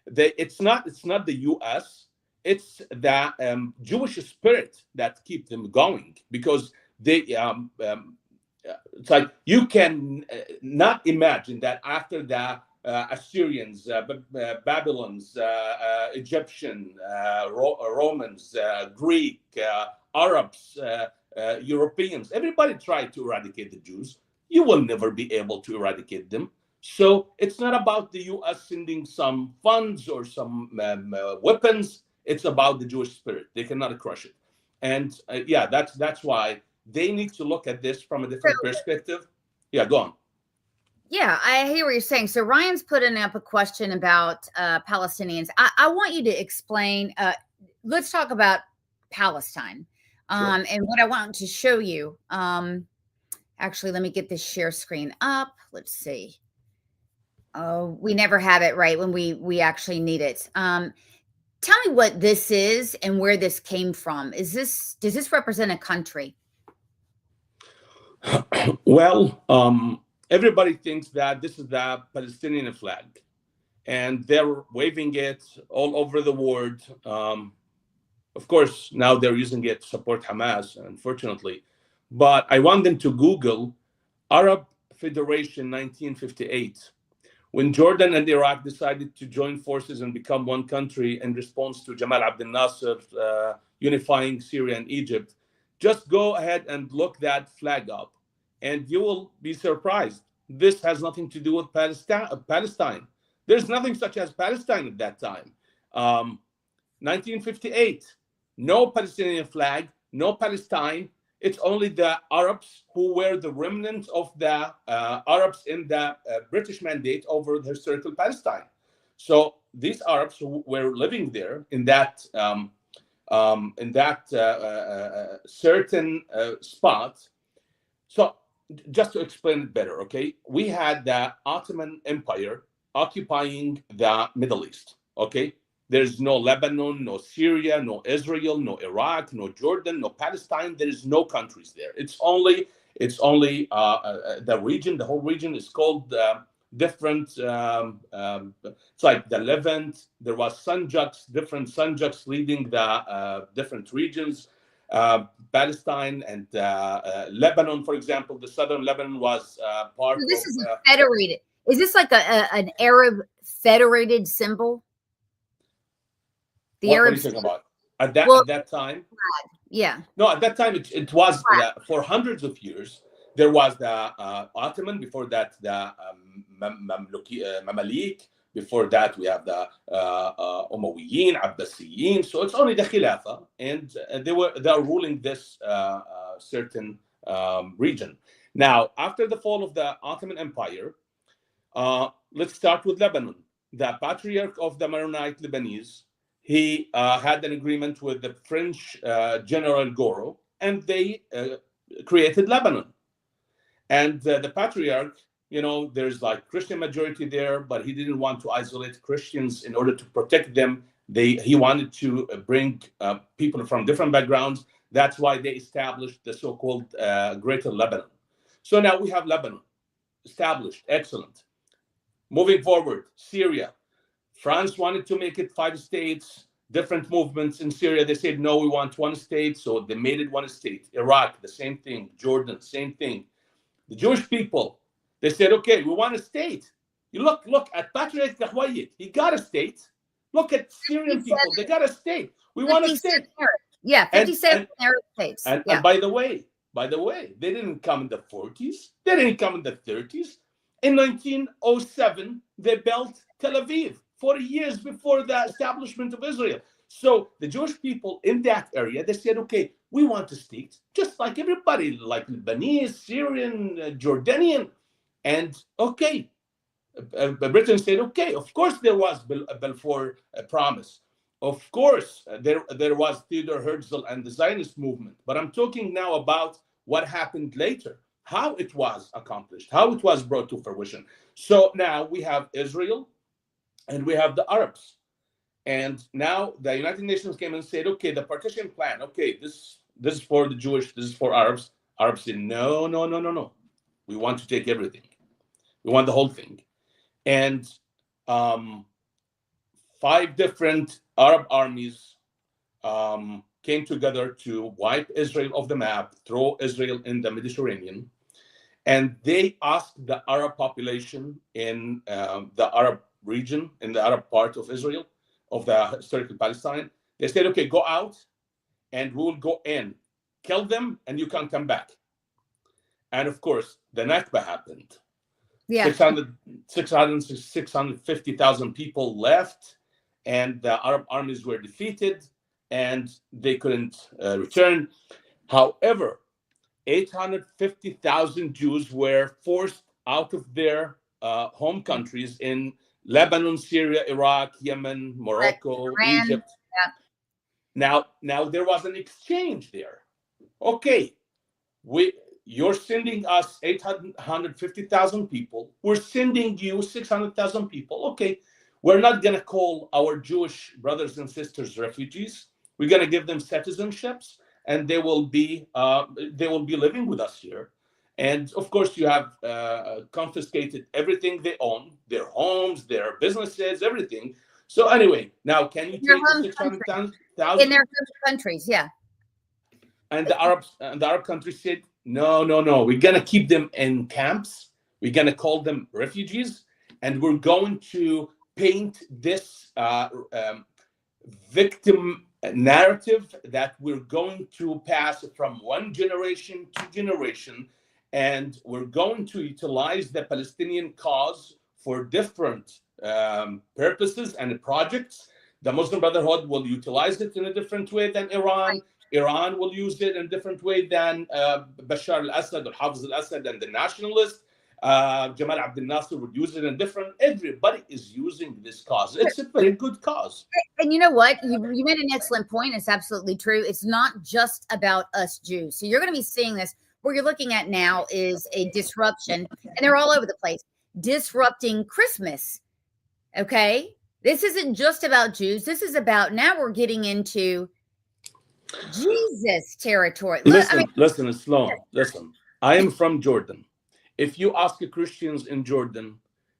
S2: It's not the U.S. It's the Jewish spirit that keeps them going, because they. It's like you can not imagine that after the Assyrians, Babylons, Egyptian, Romans, Greek, Arabs, Europeans, everybody tried to eradicate the Jews. You will never be able to eradicate them. So it's not about the U.S. sending some funds or some weapons. It's about the Jewish spirit. They cannot crush it. And that's why they need to look at this from a different perspective. Yeah, go on.
S1: Yeah, I hear what you're saying. So Ryan's putting up a question about Palestinians. I want you to explain. Let's talk about Palestine.
S2: Sure.
S1: And what I want to show you. Actually, let me get this share screen up. Let's see. Oh, we never have it right when we actually need it. Tell me what this is and where this came from. Does this represent a country?
S2: Well, everybody thinks that this is the Palestinian flag, and they're waving it all over the world. Of course, now they're using it to support Hamas, unfortunately. But I want them to Google Arab Federation 1958. When Jordan and Iraq decided to join forces and become one country in response to Jamal Abdel Nasser unifying Syria and Egypt, just go ahead and look that flag up, and you will be surprised. This has nothing to do with Palestine. There's nothing such as Palestine at that time. 1958, no Palestinian flag, no Palestine. It's only the Arabs who were the remnants of the Arabs in the British mandate over the historical Palestine. So these Arabs who were living there in that in that certain spot. So just to explain it better, okay, we had the Ottoman Empire occupying the Middle East. Okay, there's no Lebanon, no Syria, no Israel, no Iraq, no Jordan, no Palestine. There is no countries there. It's only the region. The whole region is called different. It's like the Levant. There was different sanjaks leading the different regions. Palestine and Lebanon, for example, the southern Lebanon was part
S1: So this
S2: of.
S1: is a federated. Is this like an Arab federated symbol? The
S2: What are
S1: Arab
S2: you talking
S1: symbol?
S2: about? At that
S1: Well,
S2: at that time,
S1: yeah.
S2: no, at that time it was for hundreds of years. There was the Ottoman. Before that, the Mamalik. Before that, we have the Umayyin, Abbasiyin. So it's only the Khilafah, and they are ruling this certain region. Now, after the fall of the Ottoman Empire, let's start with Lebanon. The patriarch of the Maronite Lebanese, he had an agreement with the French General Goro, and they created Lebanon. And the patriarch, there's like Christian majority there, but he didn't want to isolate Christians in order to protect them. He wanted to bring people from different backgrounds. That's why they established the so-called Greater Lebanon. So now we have Lebanon established, excellent. Moving forward, Syria. France wanted to make it 5 states. Different movements in Syria, they said, no, we want 1 state. So they made it 1 state. Iraq, the same thing. Jordan, same thing. The Jewish people, they said, okay, we want a state. You look at Patriarch Kahwayit, he got a state. Look at Syrian people, they got a state. We want a state.
S1: Yeah, 57 Arab states.
S2: And by the way, they didn't come in the 40s. They didn't come in the 30s. In 1907, they built Tel Aviv, 40 years before the establishment of Israel. So the Jewish people in that area, they said, okay, we want a state, just like everybody, like Lebanese, Syrian, Jordanian. And okay, Britain said, okay, of course there was a Balfour promise. Of course, there was Theodor Herzl and the Zionist movement. But I'm talking now about what happened later, how it was accomplished, how it was brought to fruition. So now we have Israel and we have the Arabs. And now the United Nations came and said, okay, the partition plan, okay, this is for the Jewish, this is for Arabs. Arabs said, no. We want to take everything. We want the whole thing. And 5 different Arab armies came together to wipe Israel off the map, throw Israel in the Mediterranean. And they asked the Arab population in the Arab region, in the Arab part of Israel, of the historical Palestine, they said, okay, go out and we'll go in, kill them, and you can't come back. And of course, the Nakba happened. Yeah. 650,000 people left, and the Arab armies were defeated, and they couldn't return. However, 850,000 Jews were forced out of their home countries in Lebanon, Syria, Iraq, Yemen, Morocco, Egypt. Yeah. Now there was an exchange there. Okay, you're sending us 850,000 people. We're sending you 600,000 people. Okay, we're not going to call our Jewish brothers and sisters refugees. We're going to give them citizenships, and they will be living with us here. And of course, you have confiscated everything they own, their homes, their businesses, everything. So anyway, now can you take 600,000
S1: in their countries? Yeah.
S2: And the Arab countries said, no. We're gonna keep them in camps. We're gonna call them refugees, and we're going to paint this victim narrative that we're going to pass from one generation to generation. And we're going to utilize the Palestinian cause for different purposes and projects. The Muslim Brotherhood will utilize it in a different way than Iran. Iran will use it in a different way than Bashar al-Assad or Hafiz al-Assad and the nationalists. Jamal Abdel Nasser would use it, and different. Everybody is using this cause. It's a very good cause.
S1: And you know what? You made an excellent point. It's absolutely true. It's not just about us Jews. So you're going to be seeing this. What you're looking at now is a disruption, and they're all over the place, disrupting Christmas. Okay? This isn't just about Jews. This is about, now we're getting into Jesus territory.
S2: Listen, Sloan, listen. I am from Jordan. If you ask the Christians in Jordan,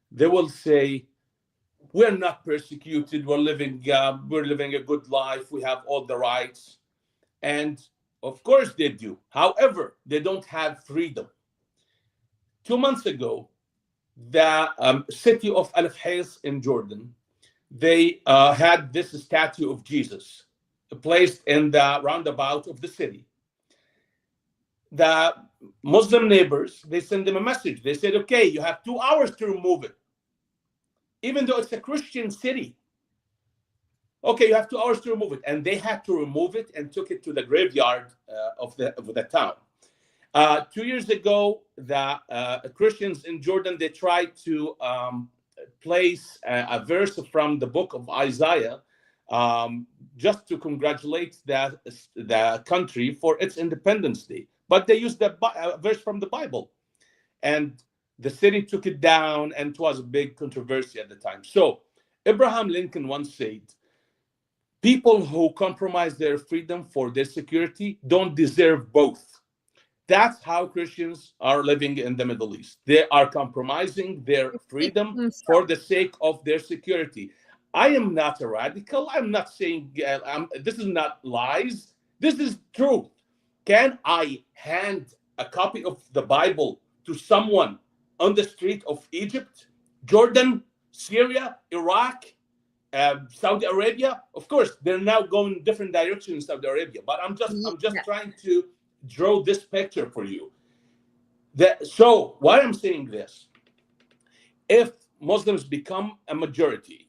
S2: they will say, we're not persecuted. We're living a good life. We have all the rights. And of course they do. However, they don't have freedom. 2 months ago, the city of Al Fais in Jordan, they had this statue of Jesus placed in the roundabout of the city. The Muslim neighbors, they sent them a message. They said, okay, you have 2 hours to remove it. Even though it's a Christian city. Okay, you have 2 hours to remove it. And they had to remove it and took it to the graveyard of the town. 2 years ago, the Christians in Jordan, they tried to place a verse from the book of Isaiah just to congratulate the country for its Independence Day. But they used the verse from the Bible. And the city took it down, and it was a big controversy at the time. So Abraham Lincoln once said, people who compromise their freedom for their security don't deserve both. That's how Christians are living in the Middle East. They are compromising their freedom for the sake of their security. I am not a radical. I'm not saying, this is not lies. This is truth. Can I hand a copy of the Bible to someone on the street of Egypt, Jordan, Syria, Iraq, Saudi Arabia? Of course, they're now going different directions in Saudi Arabia. But I'm just trying to draw this picture for you. So why I'm saying this, if Muslims become a majority,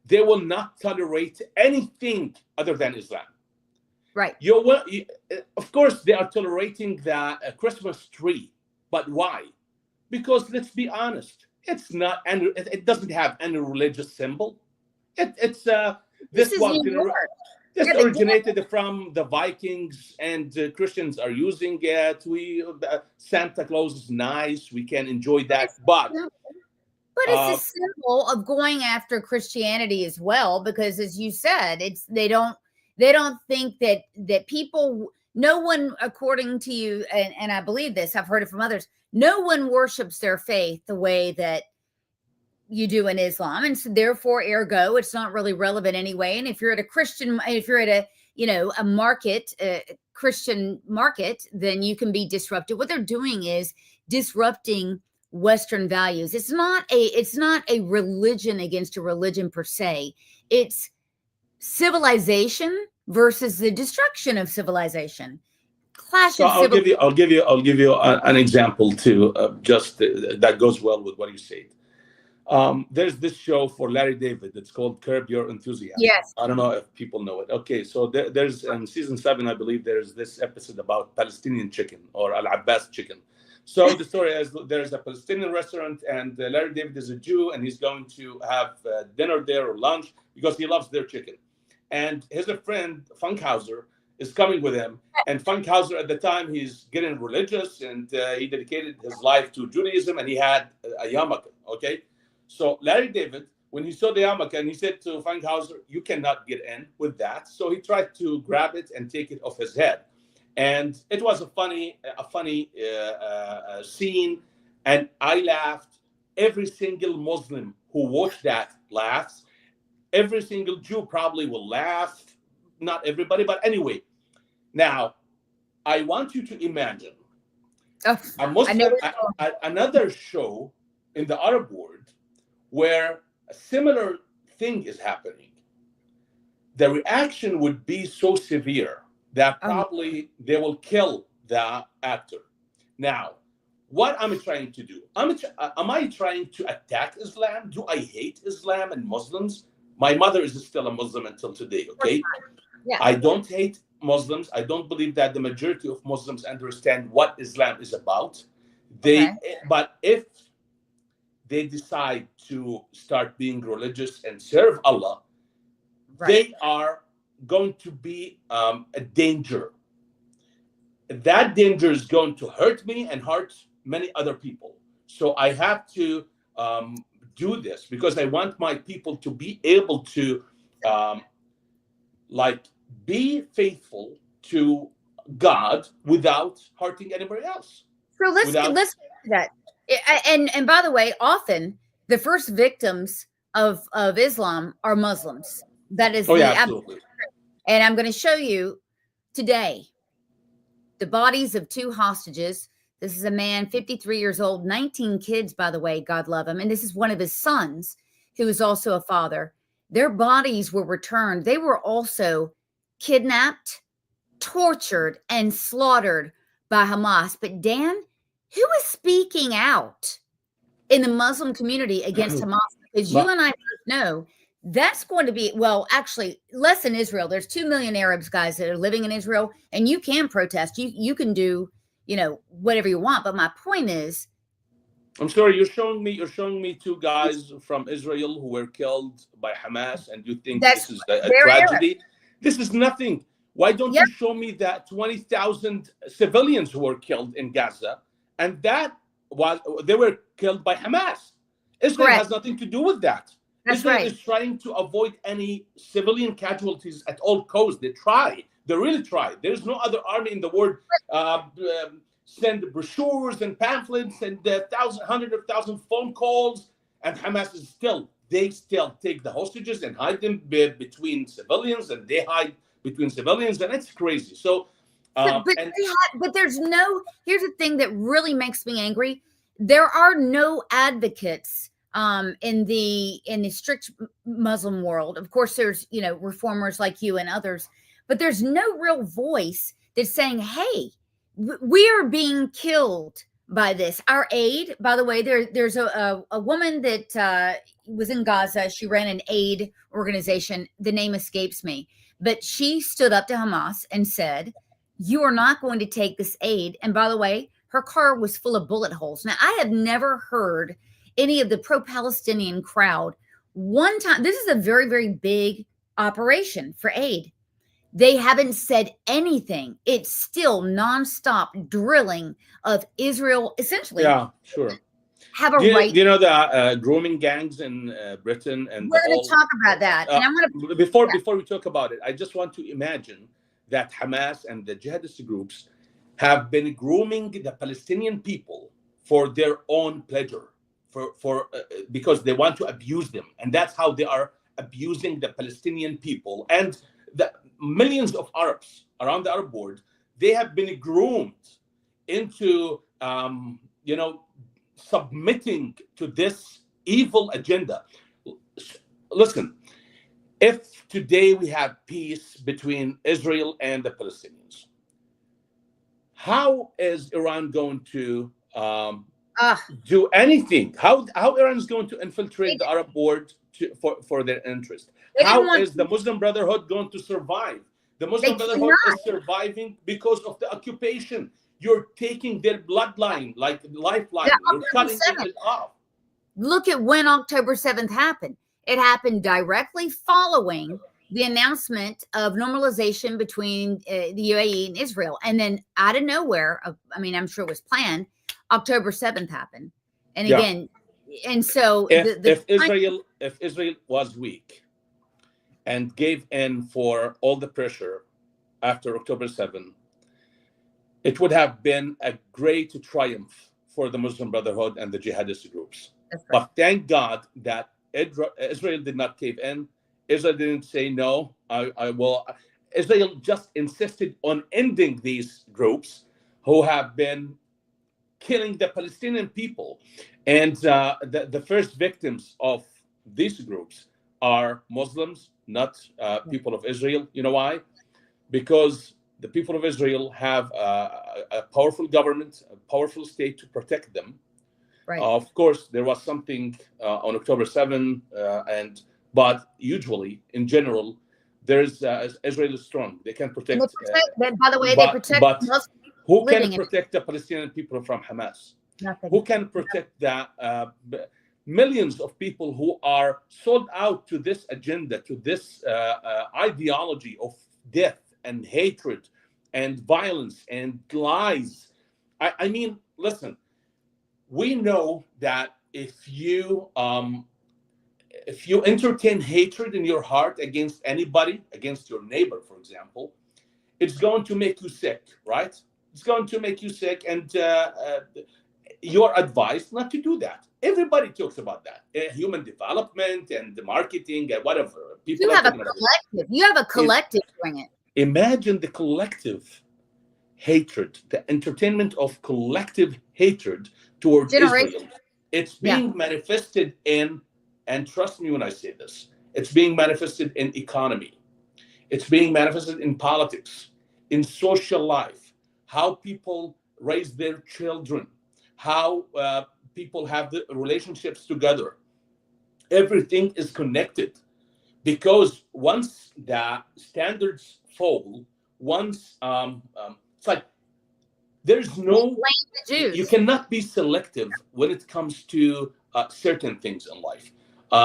S2: they will not tolerate anything other than Islam.
S1: Right.
S2: Of course, they are tolerating the Christmas tree. But why? Because let's be honest, it's not, and it doesn't have any religious symbol. This originated from the Vikings, and Christians are using it. Santa Claus is nice. We can enjoy that, but
S1: it's a symbol of going after Christianity as well, because as you said, they don't think that people, no one, according to you, and I believe this, I've heard it from others, no one worships their faith the way that you do in Islam. And so therefore, ergo, it's not really relevant anyway. And if you're at a a market, Christian market, then you can be disrupted. What they're doing is disrupting Western values. It's not a religion against a religion per se. It's civilization versus the destruction of civilization.
S2: So I'll give you an example too, that goes well with what you said. There's this show for Larry David. It's called Curb Your Enthusiasm.
S1: Yes.
S2: I don't know if people know it. Okay, so there's in season 7, I believe, there's this episode about Palestinian chicken, or Al Abbas chicken. So the story is, there's a Palestinian restaurant, and Larry David is a Jew, and he's going to have dinner there or lunch because he loves their chicken. And his friend Funkhauser is coming with him. And Funkhauser, at the time, he's getting religious, and he dedicated his life to Judaism, and he had a yarmulke. Okay, so Larry David, when he saw the yarmulke, and he said to Funkhauser, "You cannot get in with that." So he tried to grab it and take it off his head. And it was a funny scene, and I laughed. Every single Muslim who watched that laughs. Every single Jew probably will laugh. Not everybody, but anyway. Now, I want you to imagine another show in the Arab world where a similar thing is happening. The reaction would be so severe that probably they will kill the actor. Now, what I'm trying to do, am I trying to attack Islam? Do I hate Islam and Muslims? My mother is still a Muslim until today, okay?
S1: Yeah.
S2: I don't hate Muslims. I don't believe that the majority of Muslims understand what Islam is about. They,
S1: Okay.
S2: but if they decide to start being religious and serve Allah,
S1: Right.
S2: they are going to be a danger. That danger is going to hurt me and hurt many other people. So I have to do this because I want my people to be able to um, like be faithful to God without hurting anybody else.
S1: So let's
S2: Without,
S1: let's get to that. And by the way, often the first victims of Islam are Muslims. That is
S2: oh yeah,
S1: the
S2: absolutely.
S1: and I'm going to show you today the bodies of two hostages. This is a man, 53 years old, 19 kids, by the way, God love him. And this is one of his sons, who is also a father. Their bodies were returned. They were also kidnapped, tortured, and slaughtered by Hamas. But Dan, who is speaking out in the Muslim community against Hamas? Because you
S2: But
S1: and I both know that's going to be, well, actually, less in Israel. There's 2 million Arabs, guys, that are living in Israel, and you can protest. You can do, whatever you want. But my point is,
S2: I'm sorry, you're showing me two guys from Israel who were killed by Hamas, and you think
S1: that's
S2: this is a
S1: they're Arab.
S2: tragedy? This is nothing. Why don't
S1: Yep,
S2: you show me that 20,000 civilians who were killed in Gaza, and that was they were killed by Hamas? Israel
S1: correct.
S2: has nothing to do with that.
S1: That's
S2: Israel
S1: right.
S2: is trying to avoid any civilian casualties at all costs. They try. They really try. There's no other army in the world send brochures and pamphlets and hundreds of thousand phone calls, and Hamas is they still take the hostages and hide them between civilians, and they hide between civilians, and it's crazy. So,
S1: But but
S2: and
S1: but there's no. Here's the thing that really makes me angry. There are no advocates in the strict Muslim world. Of course, there's reformers like you and others, but there's no real voice that's saying, "Hey, we are being killed by this." Our aid, by the way, there's a woman that was in Gaza. She ran an aid organization. The name escapes me, but she stood up to Hamas and said, "You are not going to take this aid." And by the way, her car was full of bullet holes. Now, I have never heard any of the pro-Palestinian crowd one time. This is a very, very big operation for aid. They haven't said anything. It's still nonstop drilling of Israel, essentially
S2: yeah, sure.
S1: have a
S2: Do you,
S1: right.
S2: do you know the grooming gangs in Britain and the
S1: We're going to
S2: whole?
S1: talk about that. And I'm going to,
S2: Before we talk about it, I just want to imagine that Hamas and the jihadist groups have been grooming the Palestinian people for their own pleasure, because they want to abuse them, and that's how they are abusing the Palestinian people and the millions of Arabs around the Arab world. They have been groomed into, submitting to this evil agenda. Listen, if today we have peace between Israel and the Palestinians, how is Iran going to do anything? How Iran is going to infiltrate the Arab world for their interest? How is the Muslim Brotherhood going to survive? The Muslim Brotherhood is surviving because of the occupation. You're taking their bloodline, like lifeline. You're cutting it off.
S1: Look at when October 7th happened. It happened directly following the announcement of normalization between the UAE and Israel. And then out of nowhere, I'm sure it was planned, October 7th happened. And again, and so
S2: if Israel was weak and gave in for all the pressure after October 7th, it would have been a great triumph for the Muslim Brotherhood and the jihadist groups.
S1: Right.
S2: But thank God that Israel did not cave in. Israel didn't say no, I will. Israel just insisted on ending these groups who have been killing the Palestinian people. And the first victims of these groups are Muslims, not people of Israel. You know why? Because the people of Israel have a powerful government, a powerful state to protect them.
S1: Right.
S2: Of course, there was something on October 7, but usually, in general, Israel is strong. They can protect.
S1: By the way, they protect.
S2: But who can protect the Palestinian people from Hamas?
S1: Nothing.
S2: Who can protect the millions of people who are sold out to this agenda, to this ideology of death and hatred and violence and lies? I mean, listen, we know that if you entertain hatred in your heart against anybody, against your neighbor, for example, it's going to make you sick, right? It's going to make you sick, and you're advised not to do that. Everybody talks about that, human development and the marketing and whatever. People
S1: You
S2: are
S1: have a
S2: talking about
S1: collective. You have a collective doing it.
S2: Imagine the collective hatred, the entertainment of collective hatred toward
S1: Generation.
S2: Israel. It's
S1: Yeah.
S2: being manifested in, and trust me when I say this, it's being manifested in economy. It's being manifested in politics, in social life, how people raise their children, how people have the relationships together. Everything is connected because once the standards fall, once it's like there's no,
S1: Blame the
S2: you
S1: Jews.
S2: cannot be selective when it comes to certain things in life.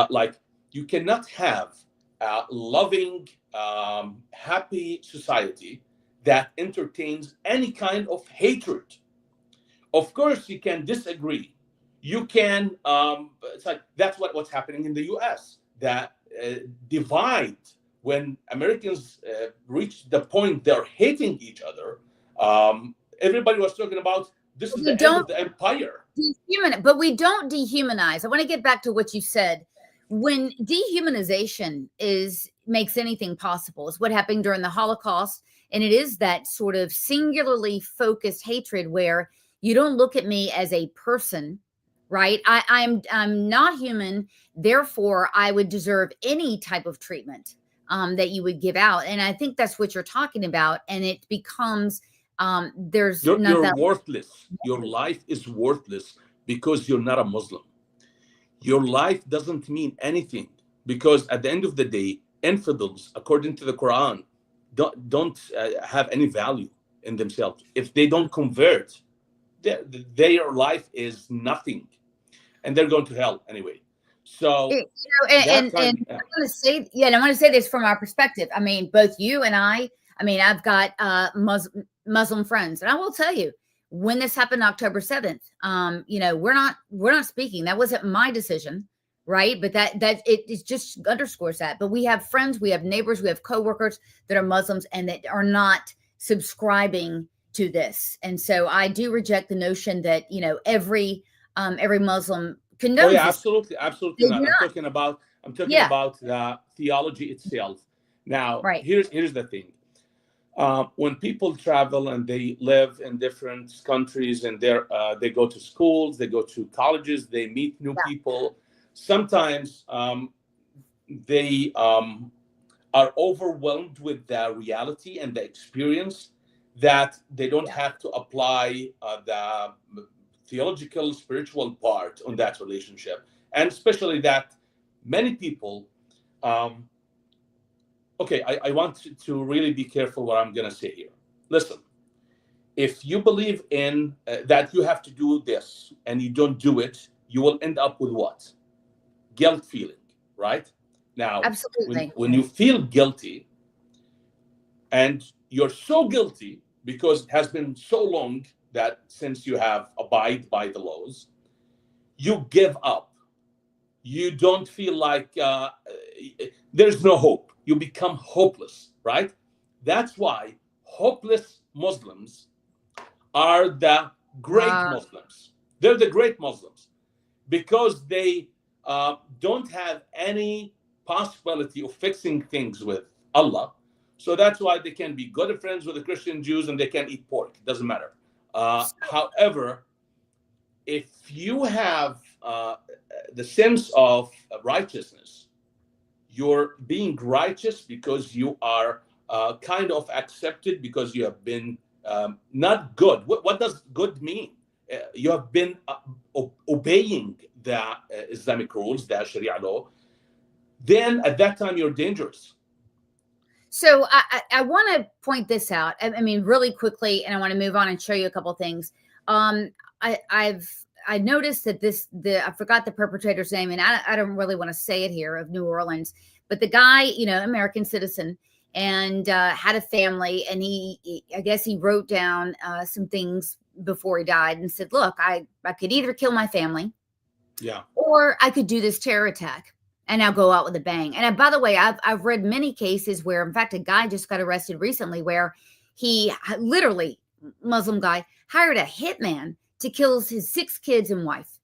S2: Like you cannot have a loving, happy society that entertains any kind of hatred. Of course, you can disagree. You can. It's like that's what's happening in the U.S. That divide when Americans reach the point they're hating each other. Everybody was talking about this is
S1: We
S2: the end
S1: don't
S2: of the empire.
S1: but we don't dehumanize. I want to get back to what you said. When dehumanization makes anything possible, is what happened during the Holocaust, and it is that sort of singularly focused hatred where you don't look at me as a person, right? I'm not human, therefore I would deserve any type of treatment that you would give out, and I think that's what you're talking about, and it becomes there's not
S2: You're
S1: that.
S2: worthless. Your life is worthless because you're not a Muslim. Your life doesn't mean anything because at the end of the day, infidels, according to the Quran, don't have any value in themselves. If they don't convert, their life is nothing, and they're going to hell anyway. So that
S1: And
S2: kind,
S1: I want to say, yeah, and I want to say this from our perspective. I mean, both you and I mean, I've got Muslim friends, and I will tell you, when this happened October 7th, we're not speaking. That wasn't my decision, right? But it just underscores that. But we have friends, we have neighbors, we have coworkers that are Muslims and that are not subscribing to this. And so I do reject the notion that, every Muslim
S2: oh
S1: condones
S2: yeah,
S1: this.
S2: absolutely, absolutely
S1: They
S2: not.
S1: do not.
S2: I'm talking
S1: Yeah,
S2: about the theology itself. Now,
S1: right.
S2: here's the thing. When people travel and they live in different countries and they go to schools, they go to colleges, they meet new
S1: Yeah,
S2: people. Sometimes they are overwhelmed with the reality and the experience that they don't
S1: yeah.
S2: have to apply the theological, spiritual part on that relationship, and especially that many people. Um, okay, I want to really be careful what I'm going to say here. Listen, if you believe in that you have to do this and you don't do it, you will end up with what? Guilt feeling, right? Now,
S1: Absolutely.
S2: when you feel guilty and you're so guilty because it has been so long that since you have abide by the laws, you give up. You don't feel like there's no hope. You become hopeless, right? That's why hopeless Muslims are the great
S1: Uh,
S2: Muslims. They're the great Muslims because they don't have any possibility of fixing things with Allah. So that's why they can be good friends with the Christian Jews and they can eat pork. It doesn't matter. However, if you have the sense of righteousness, you're being righteous because you are kind of accepted because you have been not good. What does good mean? You have been obeying the Islamic rules, the Sharia law. Then at that time, you're dangerous.
S1: so I want to point this out. I mean, really quickly, and I want to move on and show you a couple things. I've I noticed that I forgot the perpetrator's name, and I don't really want to say it here, of New Orleans, but the guy, American citizen, and had a family, and I guess he wrote down some things before he died and said, look, I could either kill my family,
S2: Yeah.
S1: or I could do this terror attack and I'll go out with a bang. And by the way, I've read many cases where, in fact, a guy just got arrested recently where he literally, Muslim guy, hired a hitman to kill his 6 kids and wife.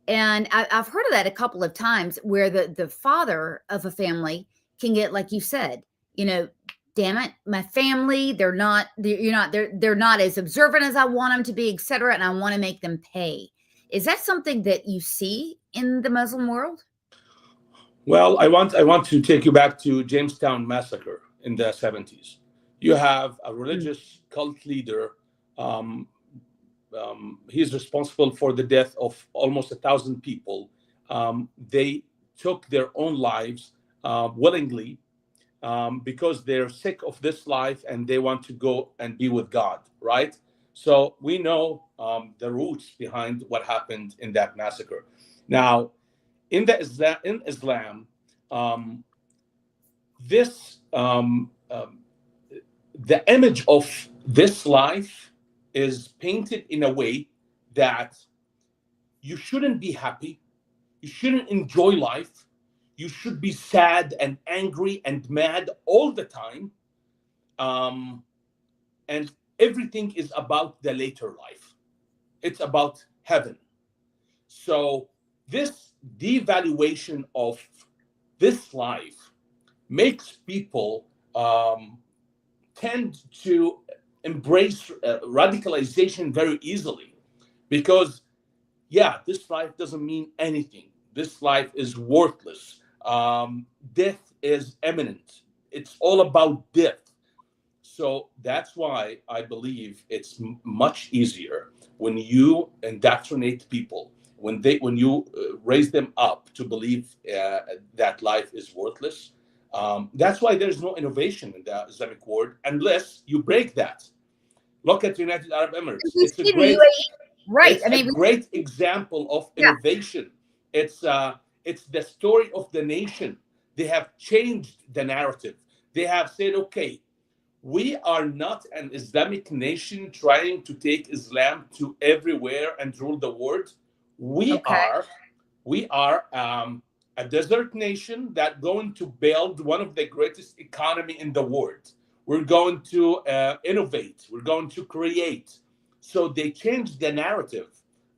S1: And I've heard of that a couple of times where the father of a family can get, like you said, damn it, my family, they're not as observant as I want them to be, etc. And I want to make them pay. Is that something that you see in the Muslim world?
S2: Well, I want to take you back to Jamestown massacre in the 70s. You have a religious cult leader. He's responsible for the death of almost 1,000 people. They took their own lives willingly because they're sick of this life and they want to go and be with God, right? So we know the roots behind what happened in that massacre. Now, in Islam, the image of this life is painted in a way that you shouldn't be happy, you shouldn't enjoy life, you should be sad and angry and mad all the time, and everything is about the later life. It's about heaven. So this devaluation of this life makes people tend to embrace radicalization very easily, because this life doesn't mean anything. This life is worthless. Death is imminent. It's all about death. So that's why I believe it's much easier when you indoctrinate people, when you raise them up to believe that life is worthless. That's why there's no innovation in the Islamic world unless you break that. Look at the United Arab Emirates. It's a great,
S1: right?
S2: Great example of innovation. It's the story of the nation. They have changed the narrative. They have said, okay, we are not an Islamic nation trying to take Islam to everywhere and rule the world. We are a desert nation that going to build one of the greatest economy in the world. We're going to innovate. We're going to create. So they changed the narrative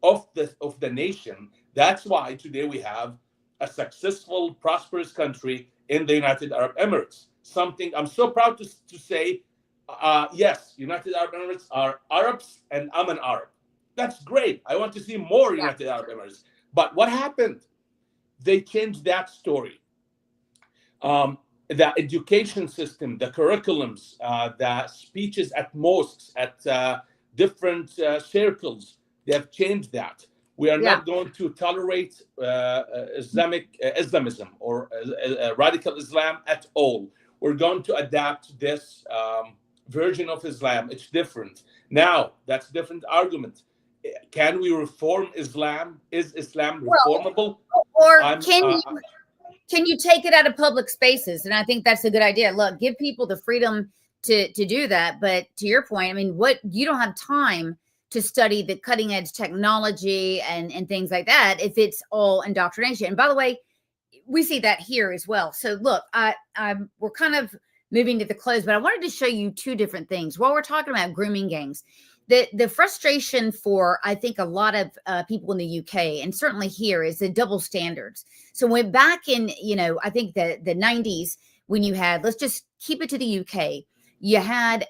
S2: of the nation. That's why today we have a successful, prosperous country in the United Arab Emirates. Something I'm so proud to say, yes, United Arab Emirates are Arabs and I'm an Arab. That's great. I want to see more United Arab Emirates. But what happened? They changed that story. The education system, the curriculums, the speeches at mosques, at different circles, they have changed that. We are not going to tolerate Islamism or radical Islam at all. We're going to adapt this version of Islam. It's different. Now, that's a different argument. Can we reform Islam? Is Islam reformable?
S1: Or can you take it out of public spaces? And I think that's a good idea. Look, give people the freedom to do that. But to your point, I mean, you don't have time to study the cutting edge technology and things like that if it's all indoctrination. And by the way, we see that here as well. So look, we're kind of moving to the close, but I wanted to show you 2 different things. While we're talking about grooming gangs, the frustration for, I think, a lot of people in the UK and certainly here is the double standards. So when back in, I think the 90s, when you had, let's just keep it to the UK, you had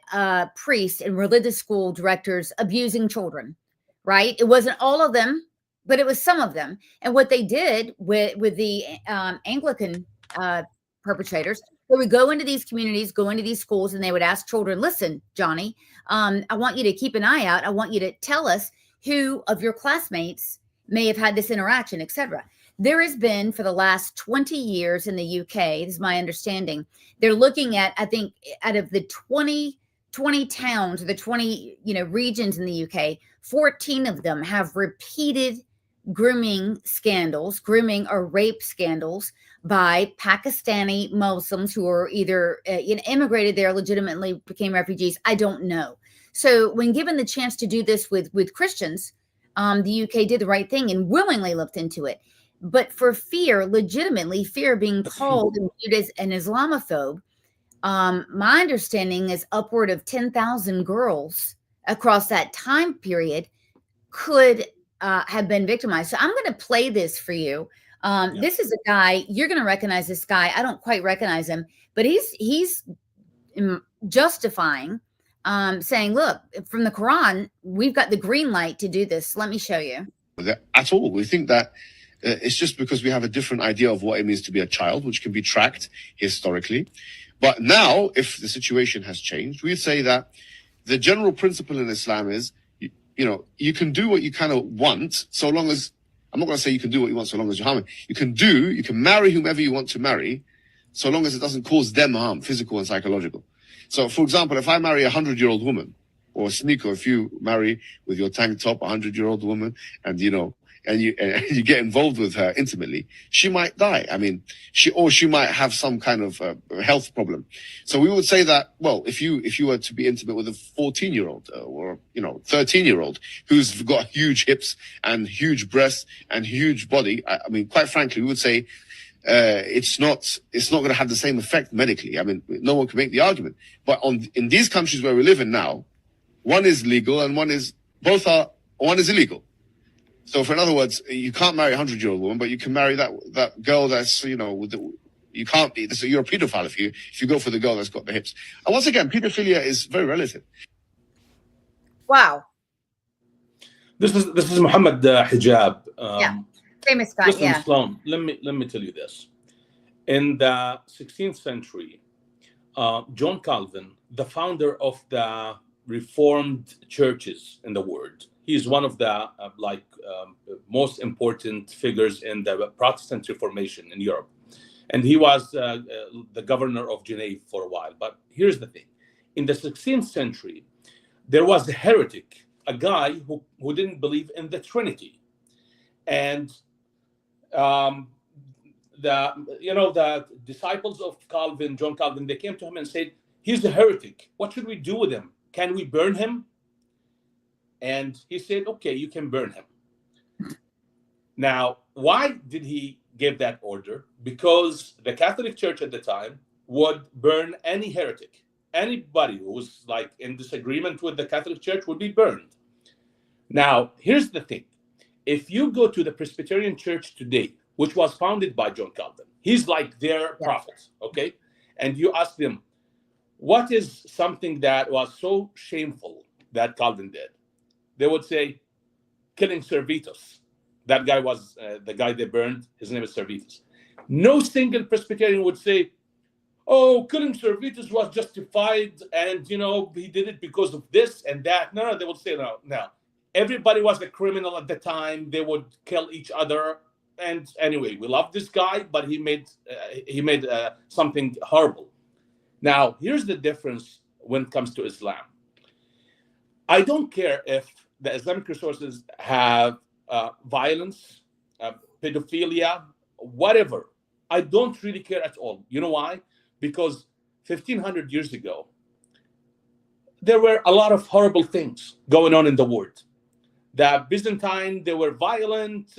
S1: priests and religious school directors abusing children, right? It wasn't all of them, but it was some of them. And what they did with the Anglican perpetrators, they would go into these communities, go into these schools, and they would ask children, listen, Johnny, I want you to keep an eye out. I want you to tell us who of your classmates may have had this interaction, etc. There has been, for the last 20 years in the UK, this is my understanding, they're looking at, I think, out of the 20 towns or the 20 regions in the UK, 14 of them have repeated grooming or rape scandals by Pakistani Muslims who are either immigrated there, legitimately became refugees. I don't know. So when given the chance to do this with Christians, the UK did the right thing and willingly looked into it. But for fear, legitimately fear being called and viewed as an Islamophobe, my understanding is upward of 10,000 girls across that time period could have been victimized. So I'm going to play this for you. This is a guy, you're going to recognize this guy. I don't quite recognize him, but he's justifying, saying, look, from the Quran, we've got the green light to do this. Let me show you.
S3: At all. We think that it's just because we have a different idea of what it means to be a child, which can be tracked historically. But now, if the situation has changed, we'd say that the general principle in Islam is, you can do what you kind of want, so long as, I'm not going to say you can do what you want so long as you're harming. You can marry whomever you want to marry, so long as it doesn't cause them harm, physical and psychological. So, for example, if I marry a 100-year-old woman, or Sneeko, if you marry with your tank top a 100-year-old woman, and you get involved with her intimately, she might die. I mean, she might have some kind of health problem. So we would say that, well, if you were to be intimate with a 14-year-old or 13-year-old who's got huge hips and huge breasts and huge body, I mean, quite frankly, we would say it's not going to have the same effect medically. I mean, no one can make the argument. But in these countries where we live in now, one is legal and one is illegal. So, in other words, you can't marry a 100-year-old woman, but you can marry that girl that's, you can't be. You're a pedophile if you go for the girl that's got the hips. And once again, pedophilia is very relative.
S1: Wow.
S2: This is Muhammad Hijab.
S1: Famous guy.
S2: Listen, Sloan, let me tell you this. In the 16th century, John Calvin, the founder of the Reformed churches in the world, he's one of the most important figures in the Protestant Reformation in Europe. And he was the governor of Geneva for a while. But here's the thing. In the 16th century, there was a heretic, a guy who didn't believe in the Trinity. And the disciples of John Calvin, they came to him and said, he's a heretic. What should we do with him? Can we burn him? And he said, okay, you can burn him. Now, why did he give that order? Because the Catholic Church at the time would burn any heretic. Anybody who was in disagreement with the Catholic Church would be burned. Now, here's the thing. If you go to the Presbyterian Church today, which was founded by John Calvin, he's like their prophet, okay? And you ask them, what is something that was so shameful that Calvin did? They would say, killing Servetus. That guy was the guy they burned. His name is Servetus. No single Presbyterian would say, oh, killing Servetus was justified and, he did it because of this and that. No, they would say, no. Everybody was a criminal at the time. They would kill each other. And anyway, we love this guy, but he made something horrible. Now, here's the difference when it comes to Islam. I don't care if the Islamic resources have violence, pedophilia, whatever. I don't really care at all. You know why? Because 1,500 years ago, there were a lot of horrible things going on in the world. The Byzantine, they were violent.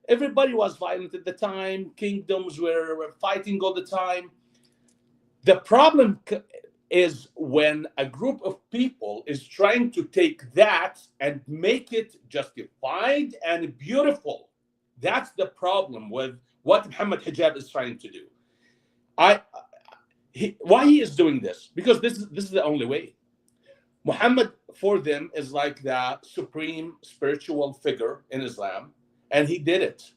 S2: Everybody was violent at the time. Kingdoms were fighting all the time. The problem is when a group of people is trying to take that and make it justified and beautiful. That's the problem with what Muhammad Hijab is trying to do. Why he is doing this? Because this is the only way. Muhammad, for them, is like the supreme spiritual figure in Islam, and he did it.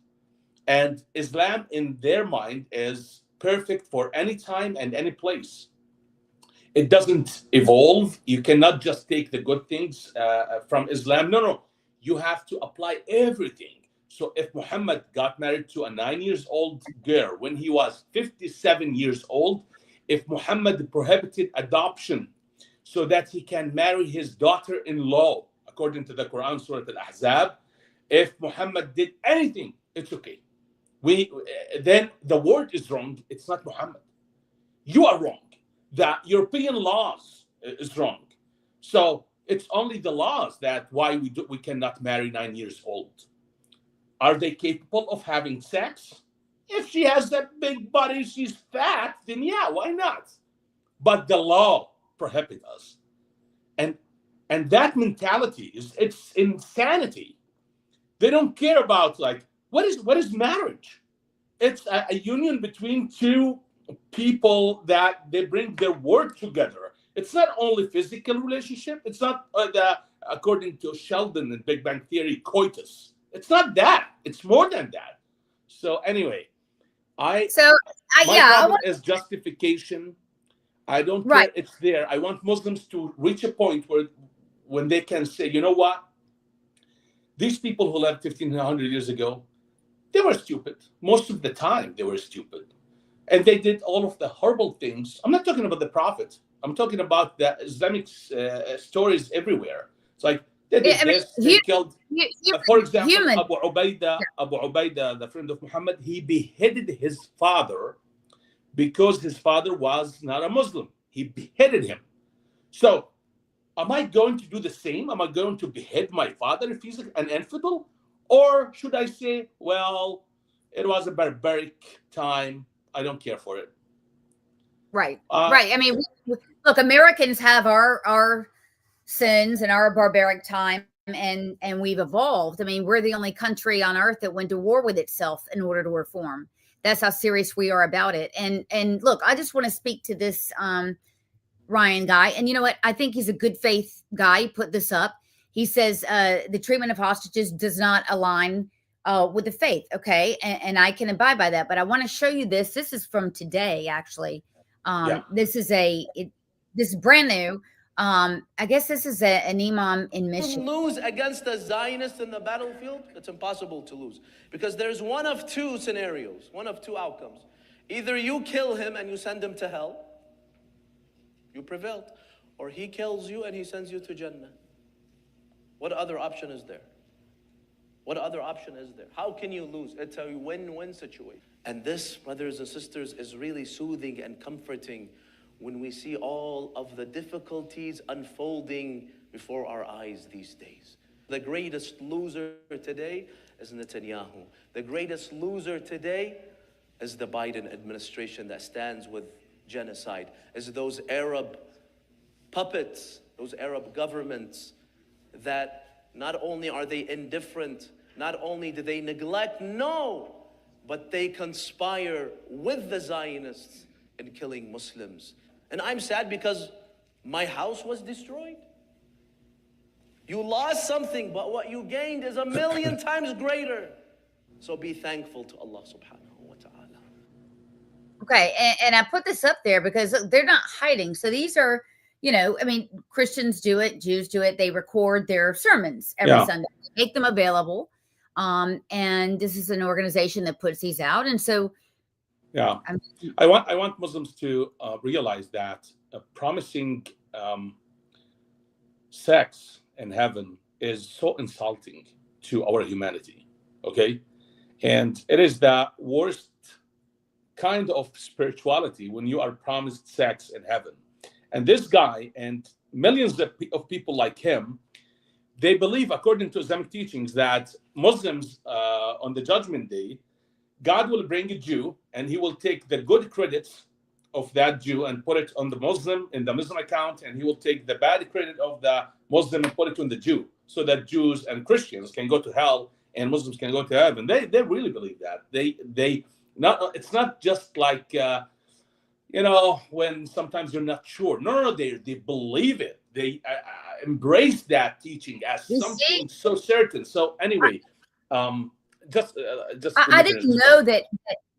S2: And Islam, in their mind, is perfect for any time and any place. It doesn't evolve. You cannot just take the good things from Islam. No. You have to apply everything. So if Muhammad got married to a 9-year-old girl when he was 57 years old, if Muhammad prohibited adoption so that he can marry his daughter-in-law, according to the Quran, Surah Al-Ahzab, If Muhammad did anything, it's okay. Then the word is wrong. It's not Muhammad. You are wrong. The European laws is wrong. So it's only the laws that why we cannot marry 9 years old. Are they capable of having sex? If she has that big body, she's fat, then yeah, why not? But the law prohibits us. And that mentality it's insanity. They don't care about like what is marriage? It's a union between two people that they bring their word together. It's not only physical relationship. It's not according to Sheldon and Big Bang Theory, coitus. It's not that. It's more than that. So anyway, my problem is justification. I don't care. It's there. I want Muslims to reach a point where when they can say, you know what? These people who lived 1,500 years ago, they were stupid. Most of the time, they were stupid. And they did all of the horrible things. I'm not talking about the Prophet. I'm talking about the Islamic stories everywhere. It's like, they did they killed, for example, Abu Ubaidah, the friend of Muhammad, he beheaded his father because his father was not a Muslim. He beheaded him. So, am I going to do the same? Am I going to behead my father if he's an infidel? Or should I say, well, it was a barbaric time. I don't care for it.
S1: Right. I mean, look, Americans have our sins and our barbaric time, and we've evolved. I mean, we're the only country on earth that went to war with itself in order to reform. That's how serious we are about it. And look, I just want to speak to this Ryan guy. And you know what? I think he's a good faith guy. He put this up. He says the treatment of hostages does not align with the faith. Okay. And I can abide by that. But I want to show you this. This is from today, actually. This is brand new. I guess this is an imam in Michigan.
S4: Lose against the Zionists in the battlefield? It's impossible to lose. Because there's one of two scenarios, one of two outcomes. Either you kill him and you send him to hell. You prevailed. Or he kills you and he sends you to Jannah. What other option is there? What other option is there? How can you lose? It's a win-win situation. And this, brothers and sisters, is really soothing and comforting when we see all of the difficulties unfolding before our eyes these days. The greatest loser today is Netanyahu. The greatest loser today is the Biden administration that stands with genocide, is those Arab puppets, those Arab governments that not only are they indifferent, not only do they neglect, no, but they conspire with the Zionists in killing Muslims. And I'm sad because my house was destroyed. You lost something, but what you gained is 1,000,000 times greater. So be thankful to Allah subhanahu wa ta'ala.
S1: Okay, and I put this up there because they're not hiding. So these are, you know, I mean, Christians do it, Jews do it. They record their sermons every Sunday, make them available. And this is an organization that puts these out. And so,
S2: I want Muslims to realize that promising sex in heaven is so insulting to our humanity. Okay, and it is the worst kind of spirituality when you are promised sex in heaven. And this guy and millions of people like him, they believe, according to Islamic teachings, that Muslims on the Judgment Day, God will bring a Jew and he will take the good credits of that Jew and put it on the Muslim in the Muslim account, and he will take the bad credit of the Muslim and put it on the Jew, so that Jews and Christians can go to hell and Muslims can go to heaven. They really believe that. It's not just like when sometimes you're not sure. No, they believe it. They embrace that teaching as something so certain. So anyway,
S1: I didn't know that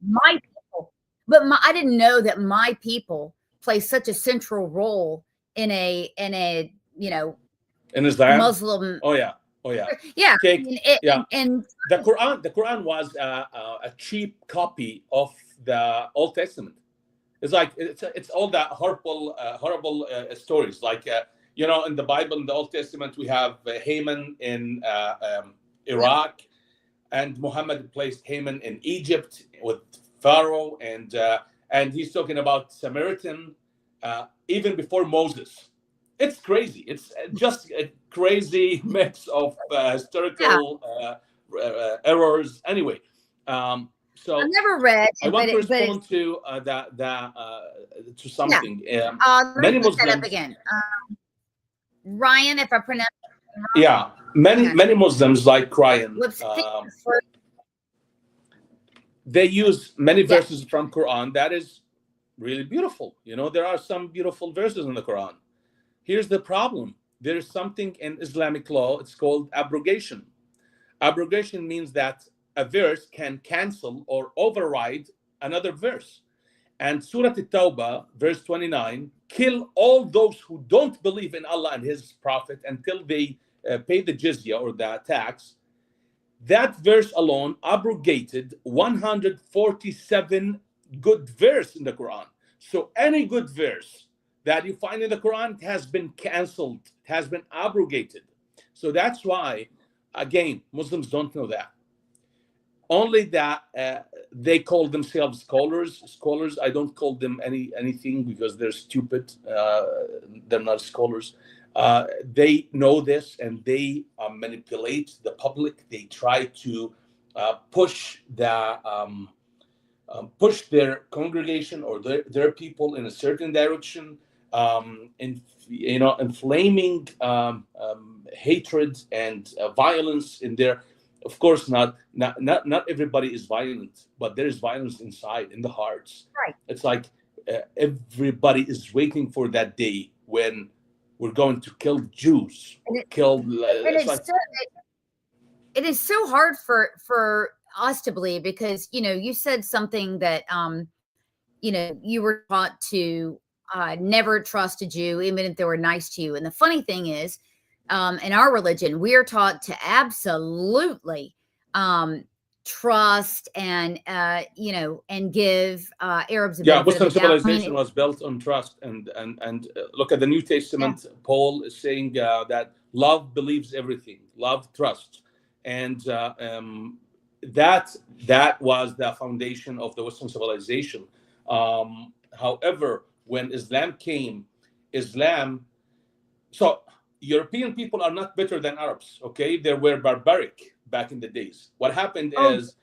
S1: my people, I didn't know that my people play such a central role in a in
S2: Islam,
S1: Muslim.
S2: Oh yeah.
S1: Yeah.
S2: And the Quran was a cheap copy of the Old Testament. It's like it's all that horrible stories. Like in the Bible, in the Old Testament, we have Haman in Iraq, and Muhammad placed Haman in Egypt with Pharaoh, and he's talking about Samaritan even before Moses. It's crazy. It's just a crazy mix of historical errors. Anyway, so
S1: I've never read,
S2: I want to
S1: but
S2: respond to to something.
S1: let
S2: Many
S1: me look that up
S2: Muslims,
S1: again. Ryan, if I pronounce it wrong.
S2: yeah, many Muslims like Ryan. They use many verses from Quran that is really beautiful. You know, there are some beautiful verses in the Quran. Here's the problem. There is something in Islamic law. It's called abrogation. Abrogation means that a verse can cancel or override another verse. And Surah At-Tawbah, verse 29, kill all those who don't believe in Allah and His Prophet until they pay the jizya or the tax. That verse alone abrogated 147 good verse in the Quran. So any good verse that you find in the Quran has been canceled, has been abrogated. So that's why, again, Muslims don't know that. Only that they call themselves scholars. I don't call them anything because they're stupid. They're not scholars. They know this, and they manipulate the public. They try to push their congregation or their people in a certain direction, inflaming hatred and violence in their. Of course, not everybody is violent, but there is violence inside, in the hearts.
S1: Right.
S2: It's like everybody is waiting for that day when we're going to kill Jews.
S1: It is so hard for us to believe because, you said something that, you were taught to never trust a Jew, even if they were nice to you. And the funny thing is, in our religion, we are taught to absolutely trust and give Arabs a benefit
S2: Muslim
S1: of the doubt.
S2: civilization was built on trust, and look at the New Testament. Yeah. Paul is saying that love believes everything, love trusts, and that was the foundation of the Western civilization. However, when Islam came, so European people are not better than Arabs, okay? They were barbaric back in the days. What happened is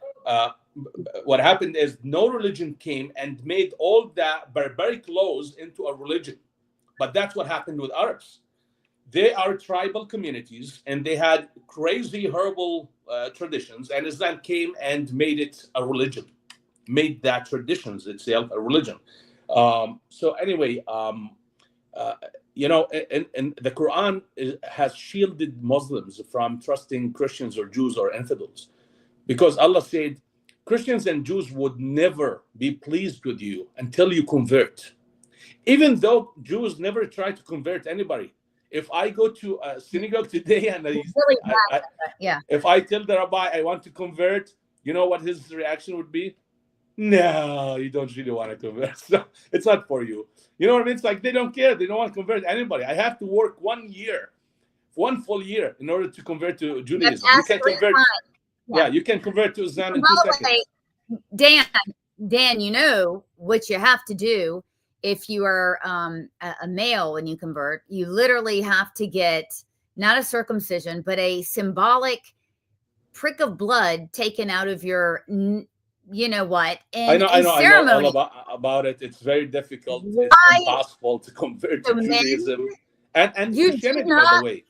S2: no religion came and made all the barbaric laws into a religion. But that's what happened with Arabs. They are tribal communities, and they had crazy, horrible traditions, and Islam came and made it a religion, made that traditions itself a religion. So anyway, and the Quran has shielded Muslims from trusting Christians or Jews or infidels, because Allah said Christians and Jews would never be pleased with you until you convert. Even though Jews never try to convert anybody. If I go to a synagogue today and if I tell the rabbi I want to convert, you know what his reaction would be? No, you don't really want to convert. So it's not for you. You know what I mean? It's like they don't care. They don't want to convert anybody. I have to work 1 year, 1 full year in order to convert to Judaism. You can convert. Yeah, you can convert to Islam in 2 seconds.
S1: Dan, you know what you have to do if you are a male when you convert. You literally have to get not a circumcision, but a symbolic prick of blood taken out of your. You know what?
S2: I know all about it. It's very difficult. It's impossible to convert to Judaism and Christianity, by the way.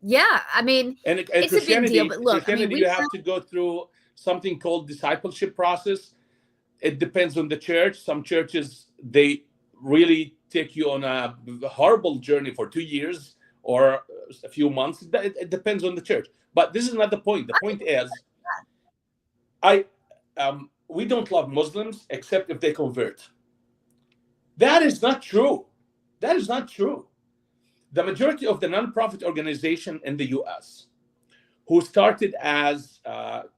S1: Yeah, I mean, it's a big deal. But look,
S2: you have to go through something called discipleship process. It depends on the church. Some churches, they really take you on a horrible journey for 2 years or a few months. It depends on the church. But this is not the point. The point is, we don't love Muslims except if they convert. That is not true. That is not true. The majority of the nonprofit organization in the US who started as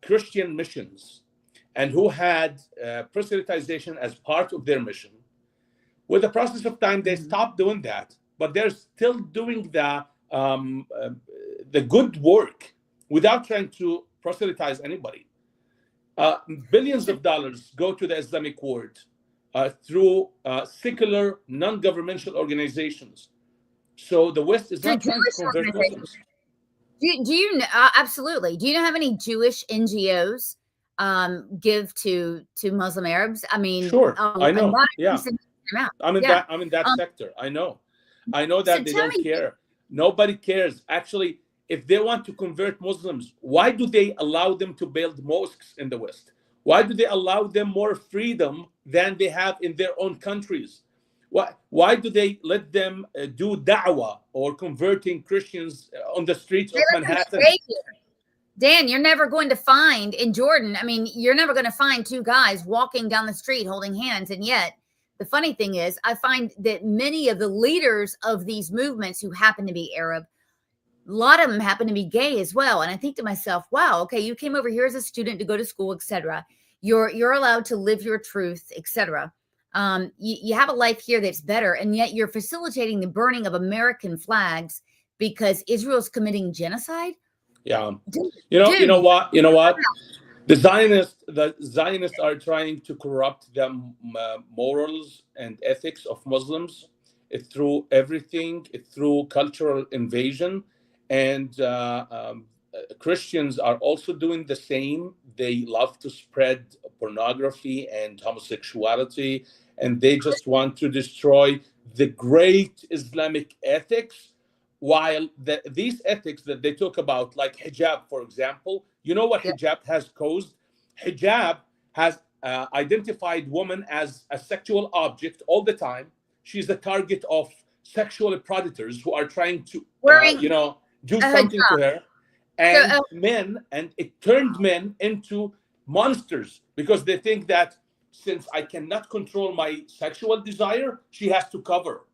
S2: Christian missions and who had proselytization as part of their mission, with the process of time, they stopped doing that, but they're still doing the good work without trying to proselytize anybody. Billions of dollars go to the Islamic world through secular, non-governmental organizations. So the West is
S1: To
S2: not trying to
S1: Jewish
S2: convert
S1: organizations.
S2: Muslims.
S1: Do you know, absolutely? Do you know how many Jewish NGOs give to Muslim Arabs? I mean,
S2: Sure, I know.
S1: not a
S2: Yeah,
S1: decent amount.
S2: I'm in
S1: Yeah.
S2: that sector. I know
S1: So
S2: that they
S1: tell
S2: don't
S1: me,
S2: care. Nobody cares. Actually, if they want to convert Muslims, why do they allow them to build mosques in the West? Why do they allow them more freedom than they have in their own countries? Why do they let them do da'wah or converting Christians on the streets
S1: they
S2: of
S1: let them
S2: Manhattan?
S1: stay here. Dan, you're never going to find in Jordan, I mean, you're never going to find two guys walking down the street holding hands. And yet, the funny thing is, I find that many of the leaders of these movements who happen to be Arab, a lot of them happen to be gay as well. And I think to myself, wow, okay, you came over here as a student to go to school, etc. You're allowed to live your truth, etc. You have a life here that's better, and yet you're facilitating the burning of American flags because Israel's committing genocide.
S2: Yeah,
S1: Dude,
S2: you know what? The Zionists are trying to corrupt the morals and ethics of Muslims through everything, through cultural invasion, and Christians are also doing the same. They love to spread pornography and homosexuality, and they just want to destroy the great Islamic ethics. While these ethics that they talk about, like hijab, for example, you know what hijab has caused? Hijab has identified woman as a sexual object all the time. She's the target of sexual predators who are trying to, do something to her. And and it turned men into monsters because they think that since I cannot control my sexual desire, she has to cover.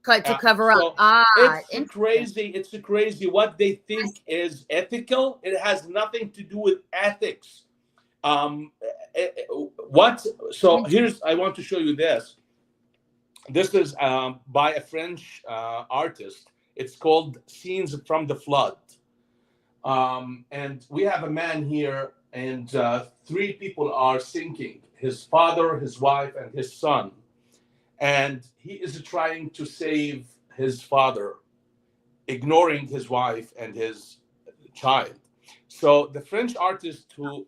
S1: To cover up.
S2: It's crazy. It's crazy what they think is ethical. It has nothing to do with ethics. So here's, I want to show you this. This is by a French artist. It's called Scenes from the Flood. And we have a man here, and 3 people are sinking: his father, his wife, and his son. And he is trying to save his father, ignoring his wife and his child. So the French artist who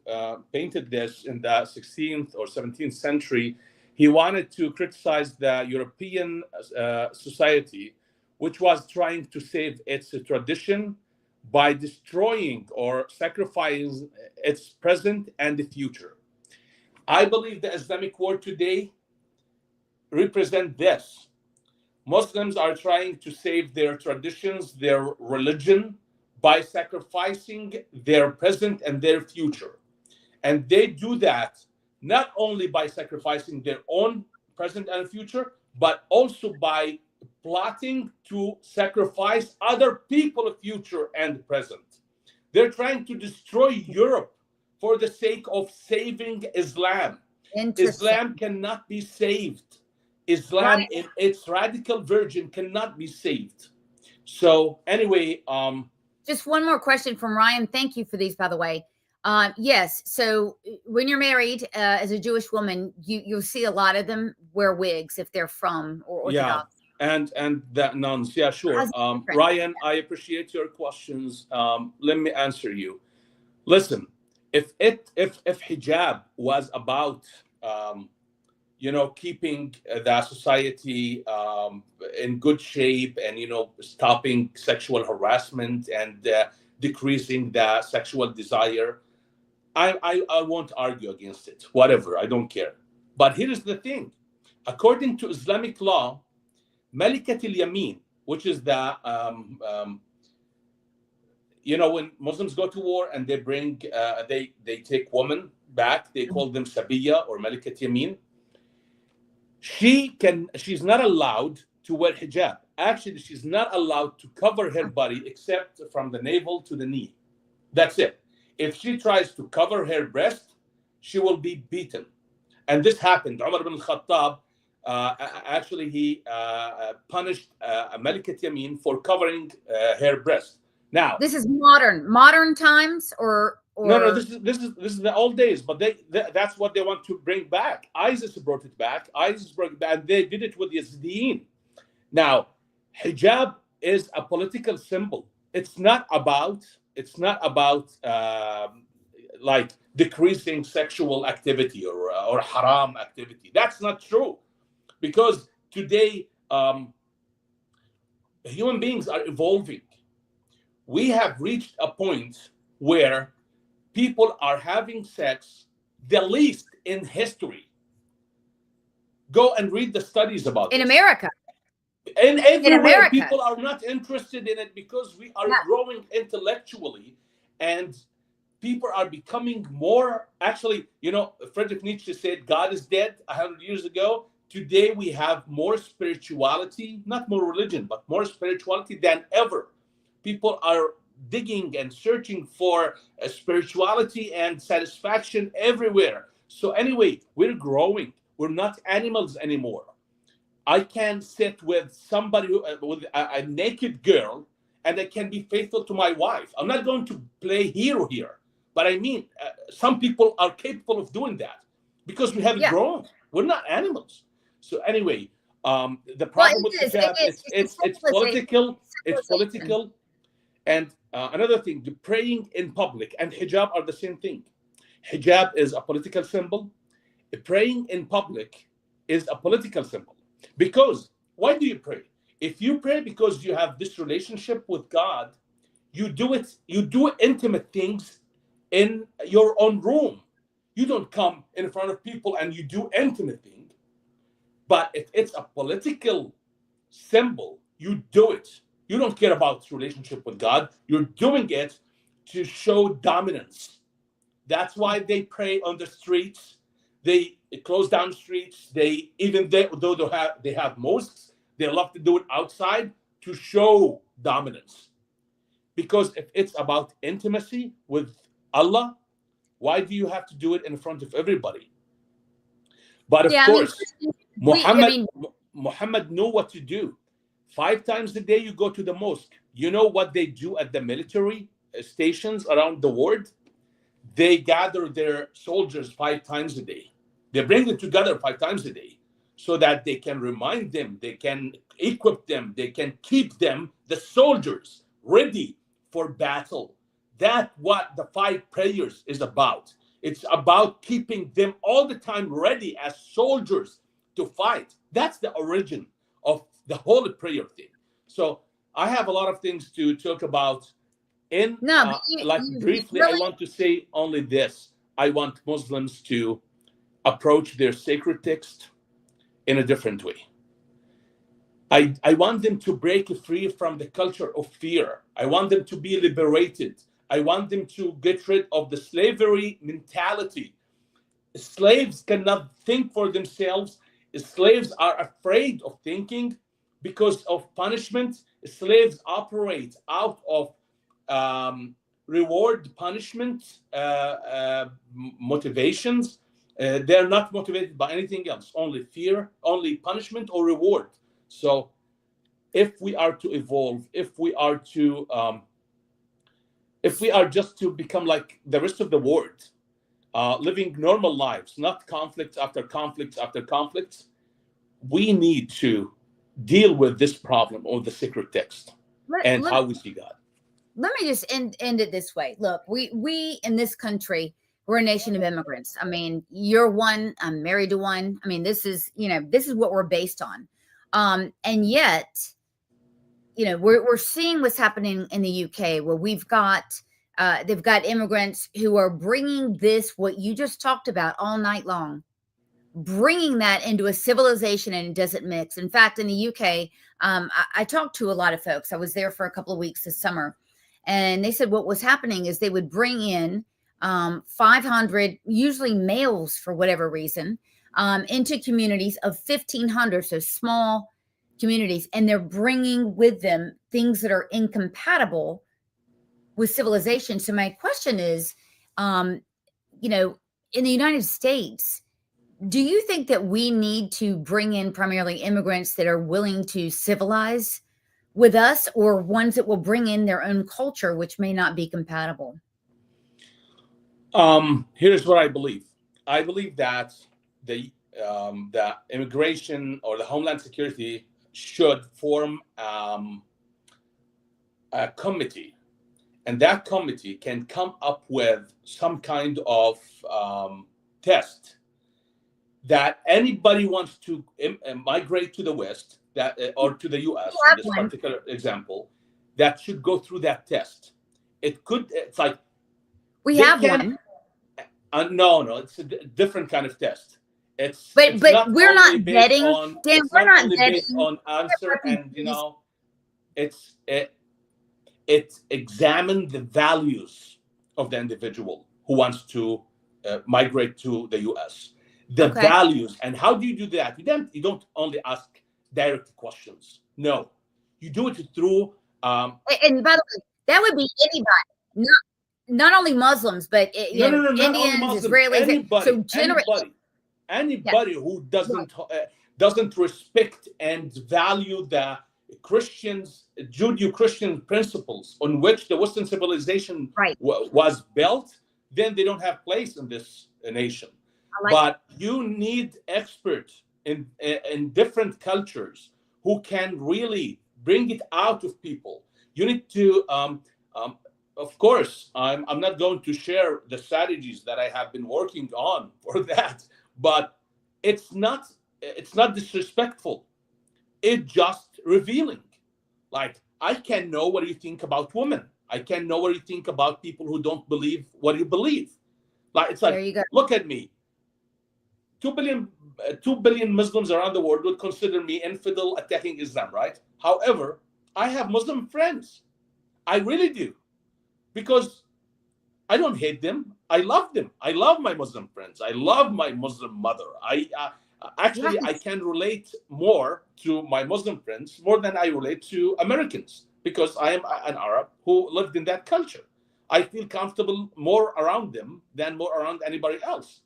S2: painted this in the 16th or 17th century, he wanted to criticize the European society, which was trying to save its tradition by destroying or sacrificing its present and the future. I believe the Islamic world today represent this. Muslims are trying to save their traditions, their religion, by sacrificing their present and their future. And they do that not only by sacrificing their own present and future, but also by plotting to sacrifice other people's future and present. They're trying to destroy Europe for the sake of saving Islam. Islam cannot be saved. Islam in its radical version cannot be saved. So anyway,
S1: just one more question from Ryan. Thank you for these, by the way. Yes. So when you're married as a Jewish woman, you'll see a lot of them wear wigs if they're from or Orthodox.
S2: And that nuns. Yeah, sure. Ryan, I appreciate your questions. Let me answer you. Listen, if hijab was about keeping the society in good shape and, stopping sexual harassment and decreasing the sexual desire, I won't argue against it. Whatever, I don't care. But here is the thing. According to Islamic law, Malikat al-Yamin, which is the, when Muslims go to war and they bring, they take women back, they call them Sabiya or Malikat Yamin. She's not allowed to wear hijab. Actually, she's not allowed to cover her body except from the navel to the knee. That's it. If she tries to cover her breast, she will be beaten. And this happened. Umar ibn al-Khattab, actually, he punished Malikat Yamin for covering her breast. Now,
S1: This is modern times, or
S2: no, this is the old days, but that's what they want to bring back. ISIS brought it back. ISIS brought it back, and they did it with Yazidiyeen. Now, hijab is a political symbol. It's not about like decreasing sexual activity or haram activity. That's not true, because today human beings are evolving. We have reached a point where people are having sex the least in history. Go and read the studies about
S1: in
S2: this.
S1: America.
S2: And everywhere,
S1: America.
S2: people are not interested in it because we are growing intellectually, and people are becoming more. Actually, Friedrich Nietzsche said God is dead 100 years ago. Today we have more spirituality, not more religion, but more spirituality than ever. People are digging and searching for spirituality and satisfaction everywhere. So anyway, we're growing. We're not animals anymore. I can sit with somebody with a naked girl, and I can be faithful to my wife. I'm not going to play hero here, but I mean, some people are capable of doing that because we haven't grown. We're not animals. So anyway, the problem with hijab, it's political. It's political. And another thing, the praying in public and hijab are the same thing. Hijab is a political symbol. Praying in public is a political symbol. Because why do you pray? If you pray because you have this relationship with God, you do intimate things in your own room. You don't come in front of people and you do intimate things. But if it's a political symbol, you do it. You don't care about relationship with God. You're doing it to show dominance. That's why they pray on the streets. They close down streets. Though they have mosques, they love to do it outside to show dominance. Because if it's about intimacy with Allah, why do you have to do it in front of everybody? But of course, Muhammad knew what to do. 5 times a day you go to the mosque. You know what they do at the military stations around the world? They gather their soldiers 5 times a day. They bring them together 5 times a day so that they can remind them, they can equip them, they can keep them, the soldiers, ready for battle. That's what the 5 prayers is about. It's about keeping them all the time ready as soldiers to fight. That's the origin of the whole prayer thing. So I have a lot of things to talk about. Briefly, I want to say only this. I want Muslims to approach their sacred text in a different way. I want them to break free from the culture of fear. I want them to be liberated. I want them to get rid of the slavery mentality. Slaves cannot think for themselves. Slaves are afraid of thinking because of punishment. Slaves operate out of reward, punishment, motivations. They're not motivated by anything else, only fear, only punishment or reward. So if we are to evolve, if we are just to become like the rest of the world, living normal lives, not conflicts after conflicts after conflicts, we need to deal with this problem of the sacred text and how we see God.
S1: Let me just end it this way. Look, we in this country, we're a nation of immigrants. I mean, you're one, I'm married to one. I mean, this is what we're based on. And yet, we're seeing what's happening in the UK, where they've got immigrants who are bringing what you just talked about all night long, bringing that into a civilization, and it doesn't mix. In fact, in the UK, I talked to a lot of folks. I was there for a couple of weeks this summer, and they said what was happening is they would bring in 500, usually males for whatever reason, into communities of 1,500, so small communities, and they're bringing with them things that are incompatible with civilization. So my question is, in the United States, do you think that we need to bring in primarily immigrants that are willing to civilize with us, or ones that will bring in their own culture, which may not be compatible?
S2: Here's what I believe. I believe that the immigration or the Homeland Security should form a committee, and that committee can come up with some kind of test that anybody wants to migrate to the West, that or to the U.S. in this particular example, that should go through that test. It's like
S1: we have one.
S2: No, it's a different kind of test.
S1: But we're not vetting. Dan, we're not vetting
S2: based on answer, and it examines the values of the individual who wants to migrate to the U.S. The values, and how do you do that? You don't only ask direct questions. No, you do it through.
S1: And by the way, that would be anybody, not only Muslims, but Indians, Israelis.
S2: Anybody who doesn't respect and value the Christians, Judeo-Christian principles on which the Western civilization was built, then they don't have place in this nation. But you need experts in different cultures who can really bring it out of people. You need to, of course, I'm not going to share the strategies that I have been working on for that, but it's not disrespectful. It's just revealing. Like, I can know what you think about women. I can know what you think about people who don't believe what you believe. Like, it's like, look at me. 2 billion Muslims around the world would consider me infidel, attacking Islam, right? However, I have Muslim friends. I really do. Because I don't hate them. I love them. I love my Muslim friends. I love my Muslim mother. I can relate more to my Muslim friends more than I relate to Americans, because I am an Arab who lived in that culture. I feel comfortable more around them than more around anybody else.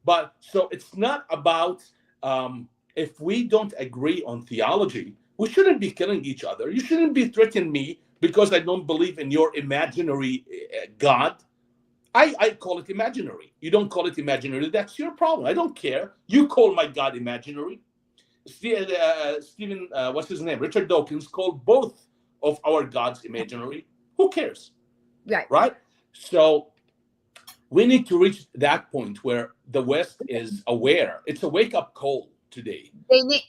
S2: But so it's not about if we don't agree on theology, we shouldn't be killing each other. You shouldn't be threatening me because I don't believe in your imaginary God. I call it imaginary. You don't call it imaginary. That's your problem. I don't care. You call my God imaginary. Stephen, what's his name? Richard Dawkins called both of our gods imaginary. Who cares? Right? So we need to reach that point where the West is aware. It's a wake-up call today.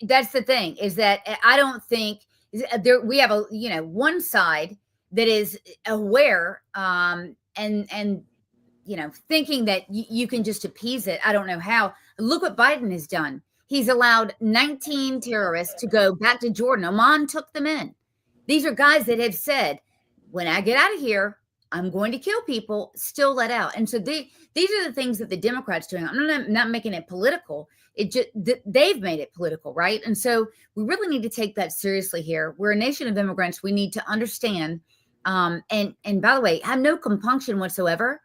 S1: That's the thing, is that I don't think we have one side that is aware and thinking that you can just appease it. I don't know how. Look what Biden has done. He's allowed 19 terrorists to go back to Jordan. Oman took them in. These are guys that have said, when I get out of here, I'm going to kill people, still let out. And so these are the things that the Democrats doing. I'm not making it political. It just they've made it political, right? And so we really need to take that seriously here. We're a nation of immigrants. We need to understand, and by the way, have no compunction whatsoever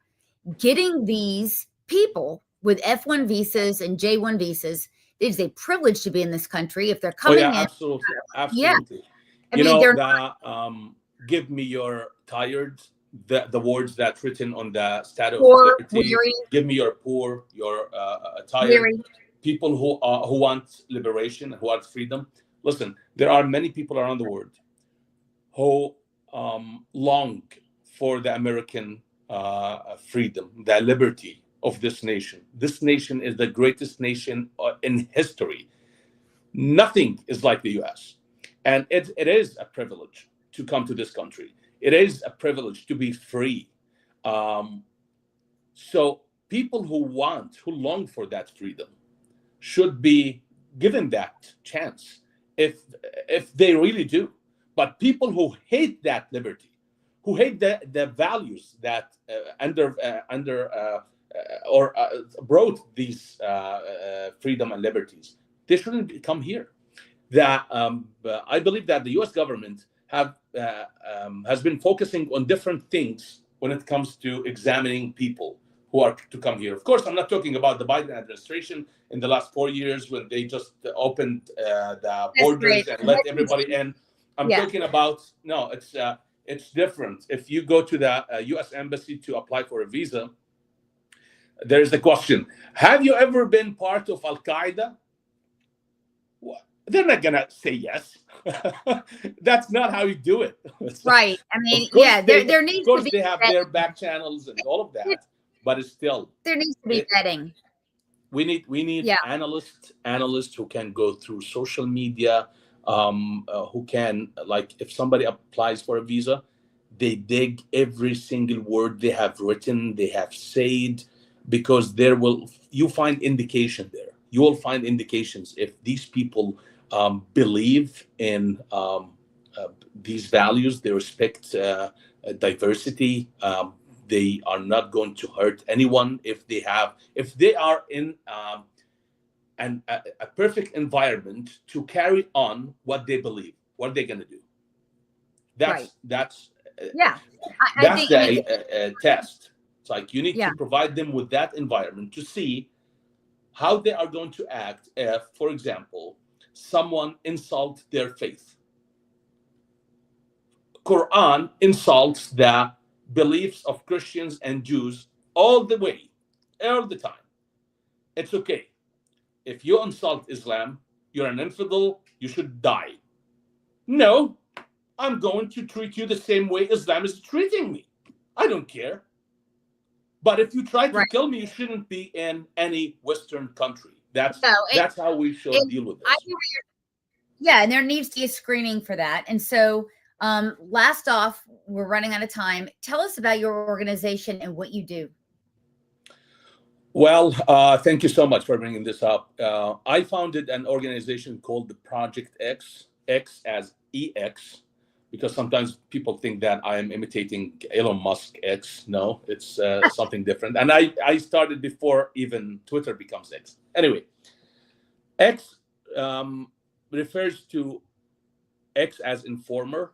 S1: getting these people with F1 visas and J1 visas. It is a privilege to be in this country if they're coming in.
S2: Absolutely.
S1: Yeah.
S2: Give me your tired. The words that written on the Statue of Liberty. Give me your poor, your tired people who want liberation, who want freedom. Listen, there are many people around the world who long for the American freedom, the liberty of this nation. This nation is the greatest nation in history. Nothing is like the U.S. And it is a privilege to come to this country. It is a privilege to be free. So people who long for that freedom should be given that chance if they really do. But people who hate that liberty, who hate the values that brought these freedom and liberties, they shouldn't come here. I believe that the U.S. government has been focusing on different things when it comes to examining people who are to come here. Of course, I'm not talking about the Biden administration in the last 4 years when they just opened the borders and let everybody in. I'm
S1: Yeah.
S2: talking about, no, it's different. If you go to the U.S. Embassy to apply for a visa, there's the question: have you ever been part of Al Qaeda? They're not gonna say yes. That's not how you do it. So,
S1: Right. I mean,
S2: of course
S1: yeah,
S2: they,
S1: there
S2: of
S1: needs to
S2: course
S1: be
S2: they have their back channels and all of
S1: it-
S2: that, but it's still
S1: there needs to be
S2: it,
S1: vetting.
S2: we need
S1: Yeah.
S2: analysts who can go through social media, who can, like, if somebody applies for a visa, they dig every single word they have written, they have said, because you find indication there. You will find indications if these people believe in these values. They respect diversity. They are not going to hurt anyone if they are in a perfect environment to carry on what they believe. What are they going to do?
S1: Right.
S2: That's
S1: Yeah. I
S2: that's
S1: think,
S2: the
S1: I mean,
S2: test. It's like you need
S1: yeah.
S2: to provide them with that environment to see how they are going to act if, for example, someone insults their faith. Quran insults the beliefs of Christians and Jews all the way, all the time. It's okay. If you insult Islam, you're an infidel, you should die. No, I'm going to treat you the same way Islam is treating me. I don't care. But if you try to
S1: Right.
S2: kill me, you shouldn't be in any Western country. That's
S1: No,
S2: that's how we should deal with
S1: I
S2: this.
S1: hear what yeah, and there needs to be a screening for that. And so, last off, we're running out of time. Tell us about your organization and what you do.
S2: Well, thank you so much for bringing this up. I founded an organization called the Project X, X as EX, because sometimes people think that I am imitating Elon Musk X. No, it's something different. And I started before even Twitter becomes X. Anyway, X refers to X as informer,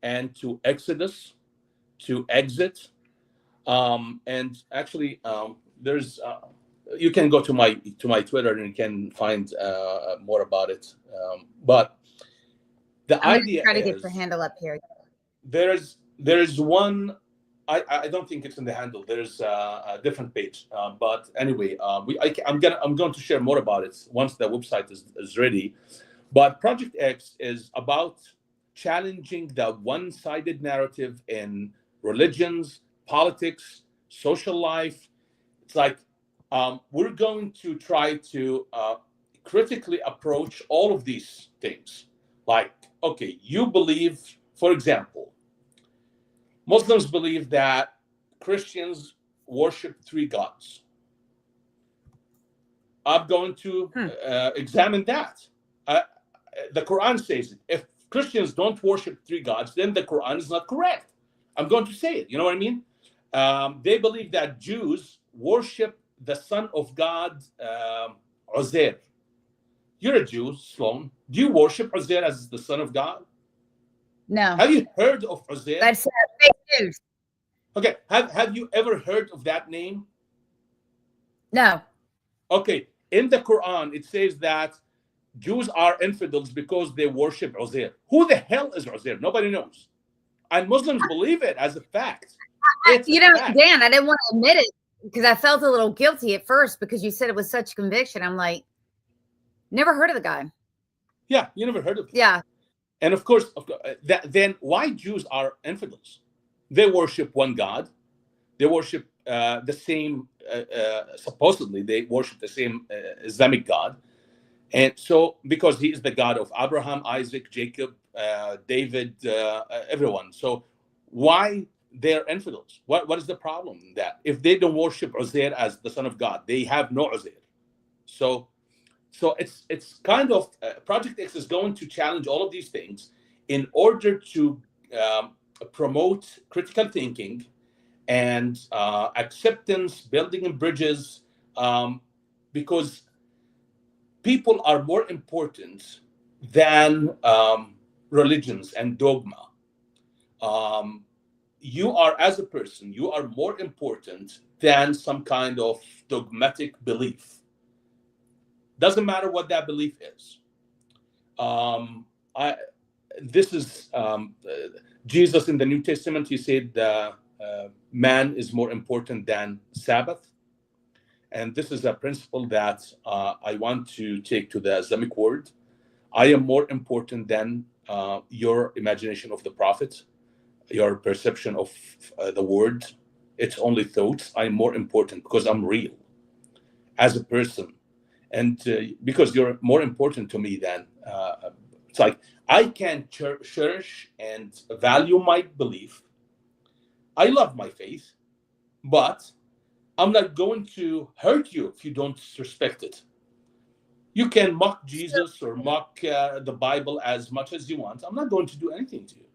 S2: and to Exodus, to exit. And actually, there's you can go to my Twitter and you can find more about it. But the
S1: I'm going to
S2: idea
S1: try to get the
S2: is
S1: handle up here.
S2: there's one. I don't think it's in the handle. There's a different page. But anyway, I'm going to share more about it once the website is ready. But Project X is about challenging the one-sided narrative in religions, politics, social life. It's like we're going to try to critically approach all of these things. Like, okay, you believe, for example, Muslims believe that Christians worship three gods. I'm going to examine that. The Quran says it. If Christians don't worship three gods, then the Quran is not correct. I'm going to say it. You know what I mean? They believe that Jews worship the son of God, Uzair. You're a Jew, Sloan. Do you worship Uzair as the son of God?
S1: No,
S2: Have you heard of Uzair?
S1: that's fake news.
S2: Okay. Have you ever heard of that name?
S1: No.
S2: Okay. In the Quran, it says that Jews are infidels because they worship Uzair. Who the hell is Uzair? Nobody knows. And Muslims believe it as a fact. It's a fact.
S1: Dan, I didn't want to admit it because I felt a little guilty at first because you said it with such conviction. I'm like, never heard of the guy.
S2: Yeah, you never heard of it.
S1: Yeah.
S2: And of course, then why Jews are infidels? They worship one God. They worship the same, supposedly, they worship the same Islamic God. And so, because he is the God of Abraham, Isaac, Jacob, David, everyone. So why they're infidels? What is the problem in that? If they don't worship Uzair as the son of God, they have no Uzair. So it's kind of Project X is going to challenge all of these things in order to promote critical thinking and acceptance, building in bridges, because people are more important than religions and dogma. You are, as a person, you are more important than some kind of dogmatic belief. Doesn't matter what that belief is. this is Jesus in the New Testament. He said man is more important than Sabbath. And this is a principle that I want to take to the Islamic world. I am more important than your imagination of the prophet, your perception of the word. It's only thoughts. I'm more important because I'm real as a person. And because you're more important to me than, it's like I can cherish and value my belief. I love my faith, but I'm not going to hurt you if you don't respect it. You can mock Jesus or mock the Bible as much as you want. I'm not going to do anything to you.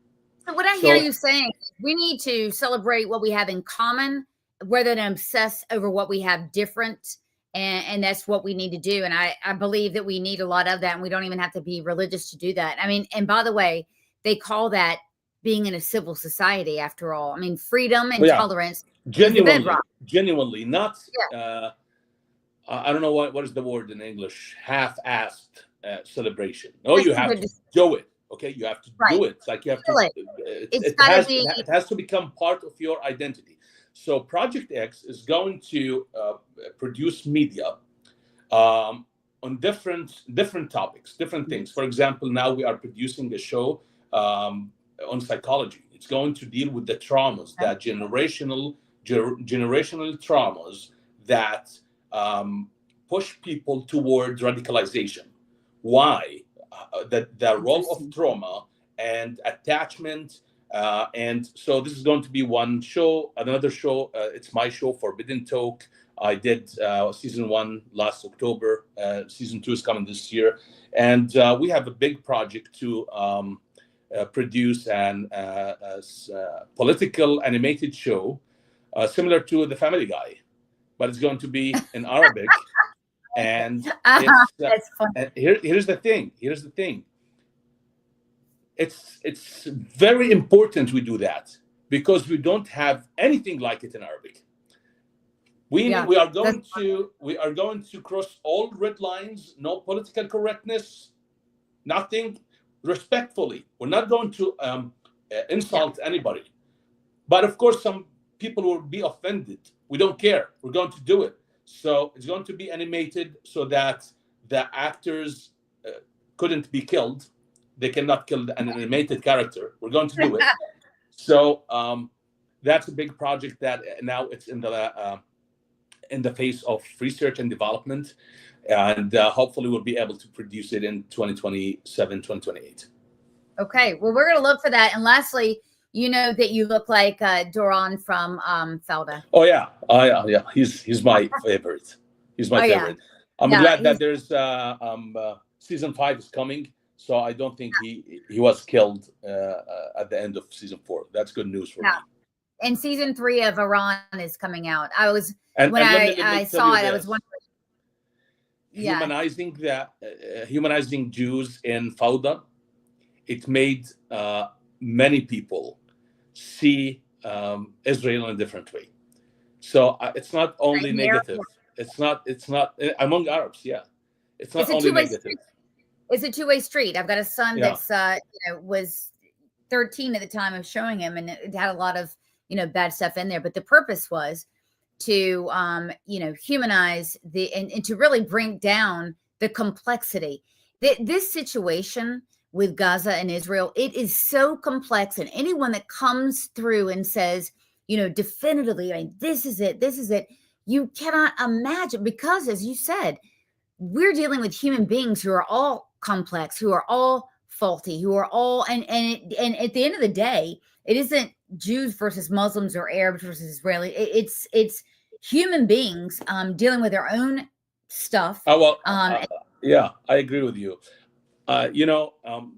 S1: So what I hear you saying, we need to celebrate what we have in common rather than obsess over what we have different. And that's what we need to do. And I believe that we need a lot of that. And we don't even have to be religious to do that. I mean, and by the way, they call that being in a civil society after all. I mean, freedom and tolerance.
S2: Genuinely, not, I don't know what is the word in English, half-assed celebration. No, you have to do it. Okay, you have to do it. It's like you have to, it has to become part of your identity. So Project X is going to produce media on different topics, different things. For example, now we are producing a show on psychology. It's going to deal with the traumas, that generational traumas that push people towards radicalization. Why? The role of trauma and attachment. And so this is going to be one show. Another show, it's my show, Forbidden Talk. I did season 1 last October. Season 2 is coming this year. And we have a big project to produce an political animated show similar to The Family Guy, but it's going to be in Arabic. And
S1: that's funny.
S2: Here's the thing. It's very important we do that because we don't have anything like it in Arabic. We are going to cross all red lines. No political correctness, nothing. Respectfully, we're not going to insult anybody. But of course, some people will be offended. We don't care. We're going to do it. So it's going to be animated so that the actors couldn't be killed. They cannot kill an animated character. We're going to do it. So that's a big project that now it's in the phase of research and development. And hopefully we'll be able to produce it in 2027, 2028.
S1: Okay. Well, we're going to look for that. And lastly, you know that you look like Doron from Felda.
S2: Oh, yeah. Yeah. He's my favorite. He's my favorite. Yeah. I'm glad that there's season 5 is coming. So I don't think he was killed at the end of season 4. That's good news for me.
S1: And season 3 of Iran is coming out. I saw it, I was wondering.
S2: Humanizing Jews in Fauda, it made many people see Israel in a different way. So it's not only negative. It's not among Arabs. Yeah, it's not only negative.
S1: It's a two-way street. I've got a son that's was 13 at the time of showing him, and it had a lot of bad stuff in there. But the purpose was to humanize and to really bring down the complexity. This situation with Gaza and Israel, it is so complex, and anyone that comes through and says, definitively, I mean, this is it, you cannot imagine, because as you said, we're dealing with human beings who are all complex, who are all faulty, who are all, and at the end of the day, it isn't Jews versus Muslims or Arabs versus Israeli. It's human beings dealing with their own stuff.
S2: Yeah, I agree with you.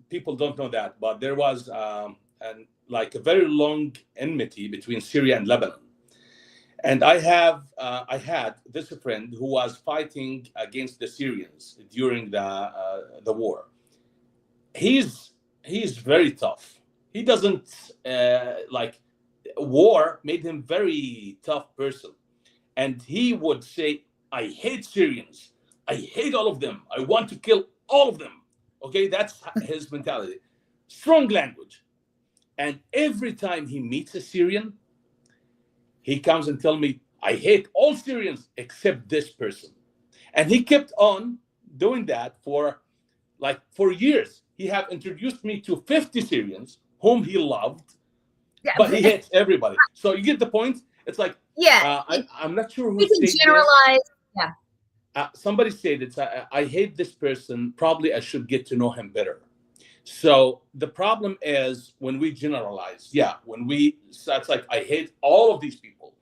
S2: People don't know that, but there was a very long enmity between Syria and Lebanon. And I had this friend who was fighting against the Syrians during the war. He's very tough. He doesn't war made him very tough person. And he would say, I hate Syrians. I hate all of them. I want to kill all of them. Okay, that's his mentality. strong language. And every time he meets a Syrian, he comes and tells me, I hate all Syrians except this person. And he kept on doing that for years. He have introduced me to 50 Syrians whom he loved, but he hates everybody. So you get the point? It's like, I'm not sure who
S1: can
S2: said
S1: generalize.
S2: this. Somebody said it's, I hate this person. Probably I should get to know him better. So the problem is when we generalize, so it's like, I hate all of these people.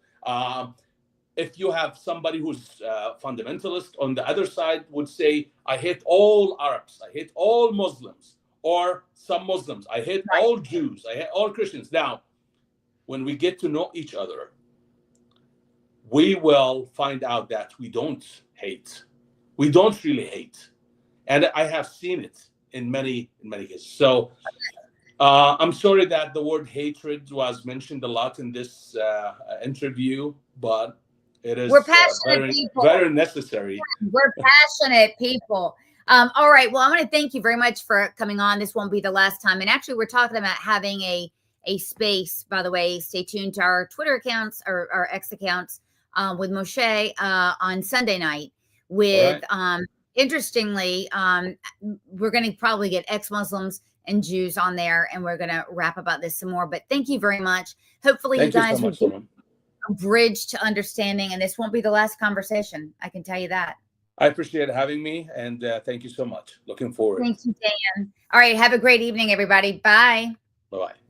S2: If you have somebody who's fundamentalist on the other side would say, I hate all Arabs, I hate all Muslims, or some Muslims, I hate all Jews, I hate all Christians. Now, when we get to know each other, we will find out that we don't hate. We don't really hate. And I have seen it in many cases. So I'm sorry that the word hatred was mentioned a lot in this interview, but it is
S1: We're passionate people.
S2: Very necessary.
S1: We're passionate people. All right. Well, I want to thank you very much for coming on. This won't be the last time. And actually, we're talking about having a space, by the way. Stay tuned to our Twitter accounts or our X accounts with Moshe on Sunday night with, interestingly, we're going to probably get ex-Muslims and Jews on there, and we're going to rap about this some more. But thank you very much. Hopefully you guys will get a bridge to understanding, and this won't be the last conversation. I can tell you that.
S2: I appreciate having me, and thank you so much. Looking forward.
S1: Thank you, Dan. All right. Have a great evening, everybody. Bye.
S2: Bye-bye.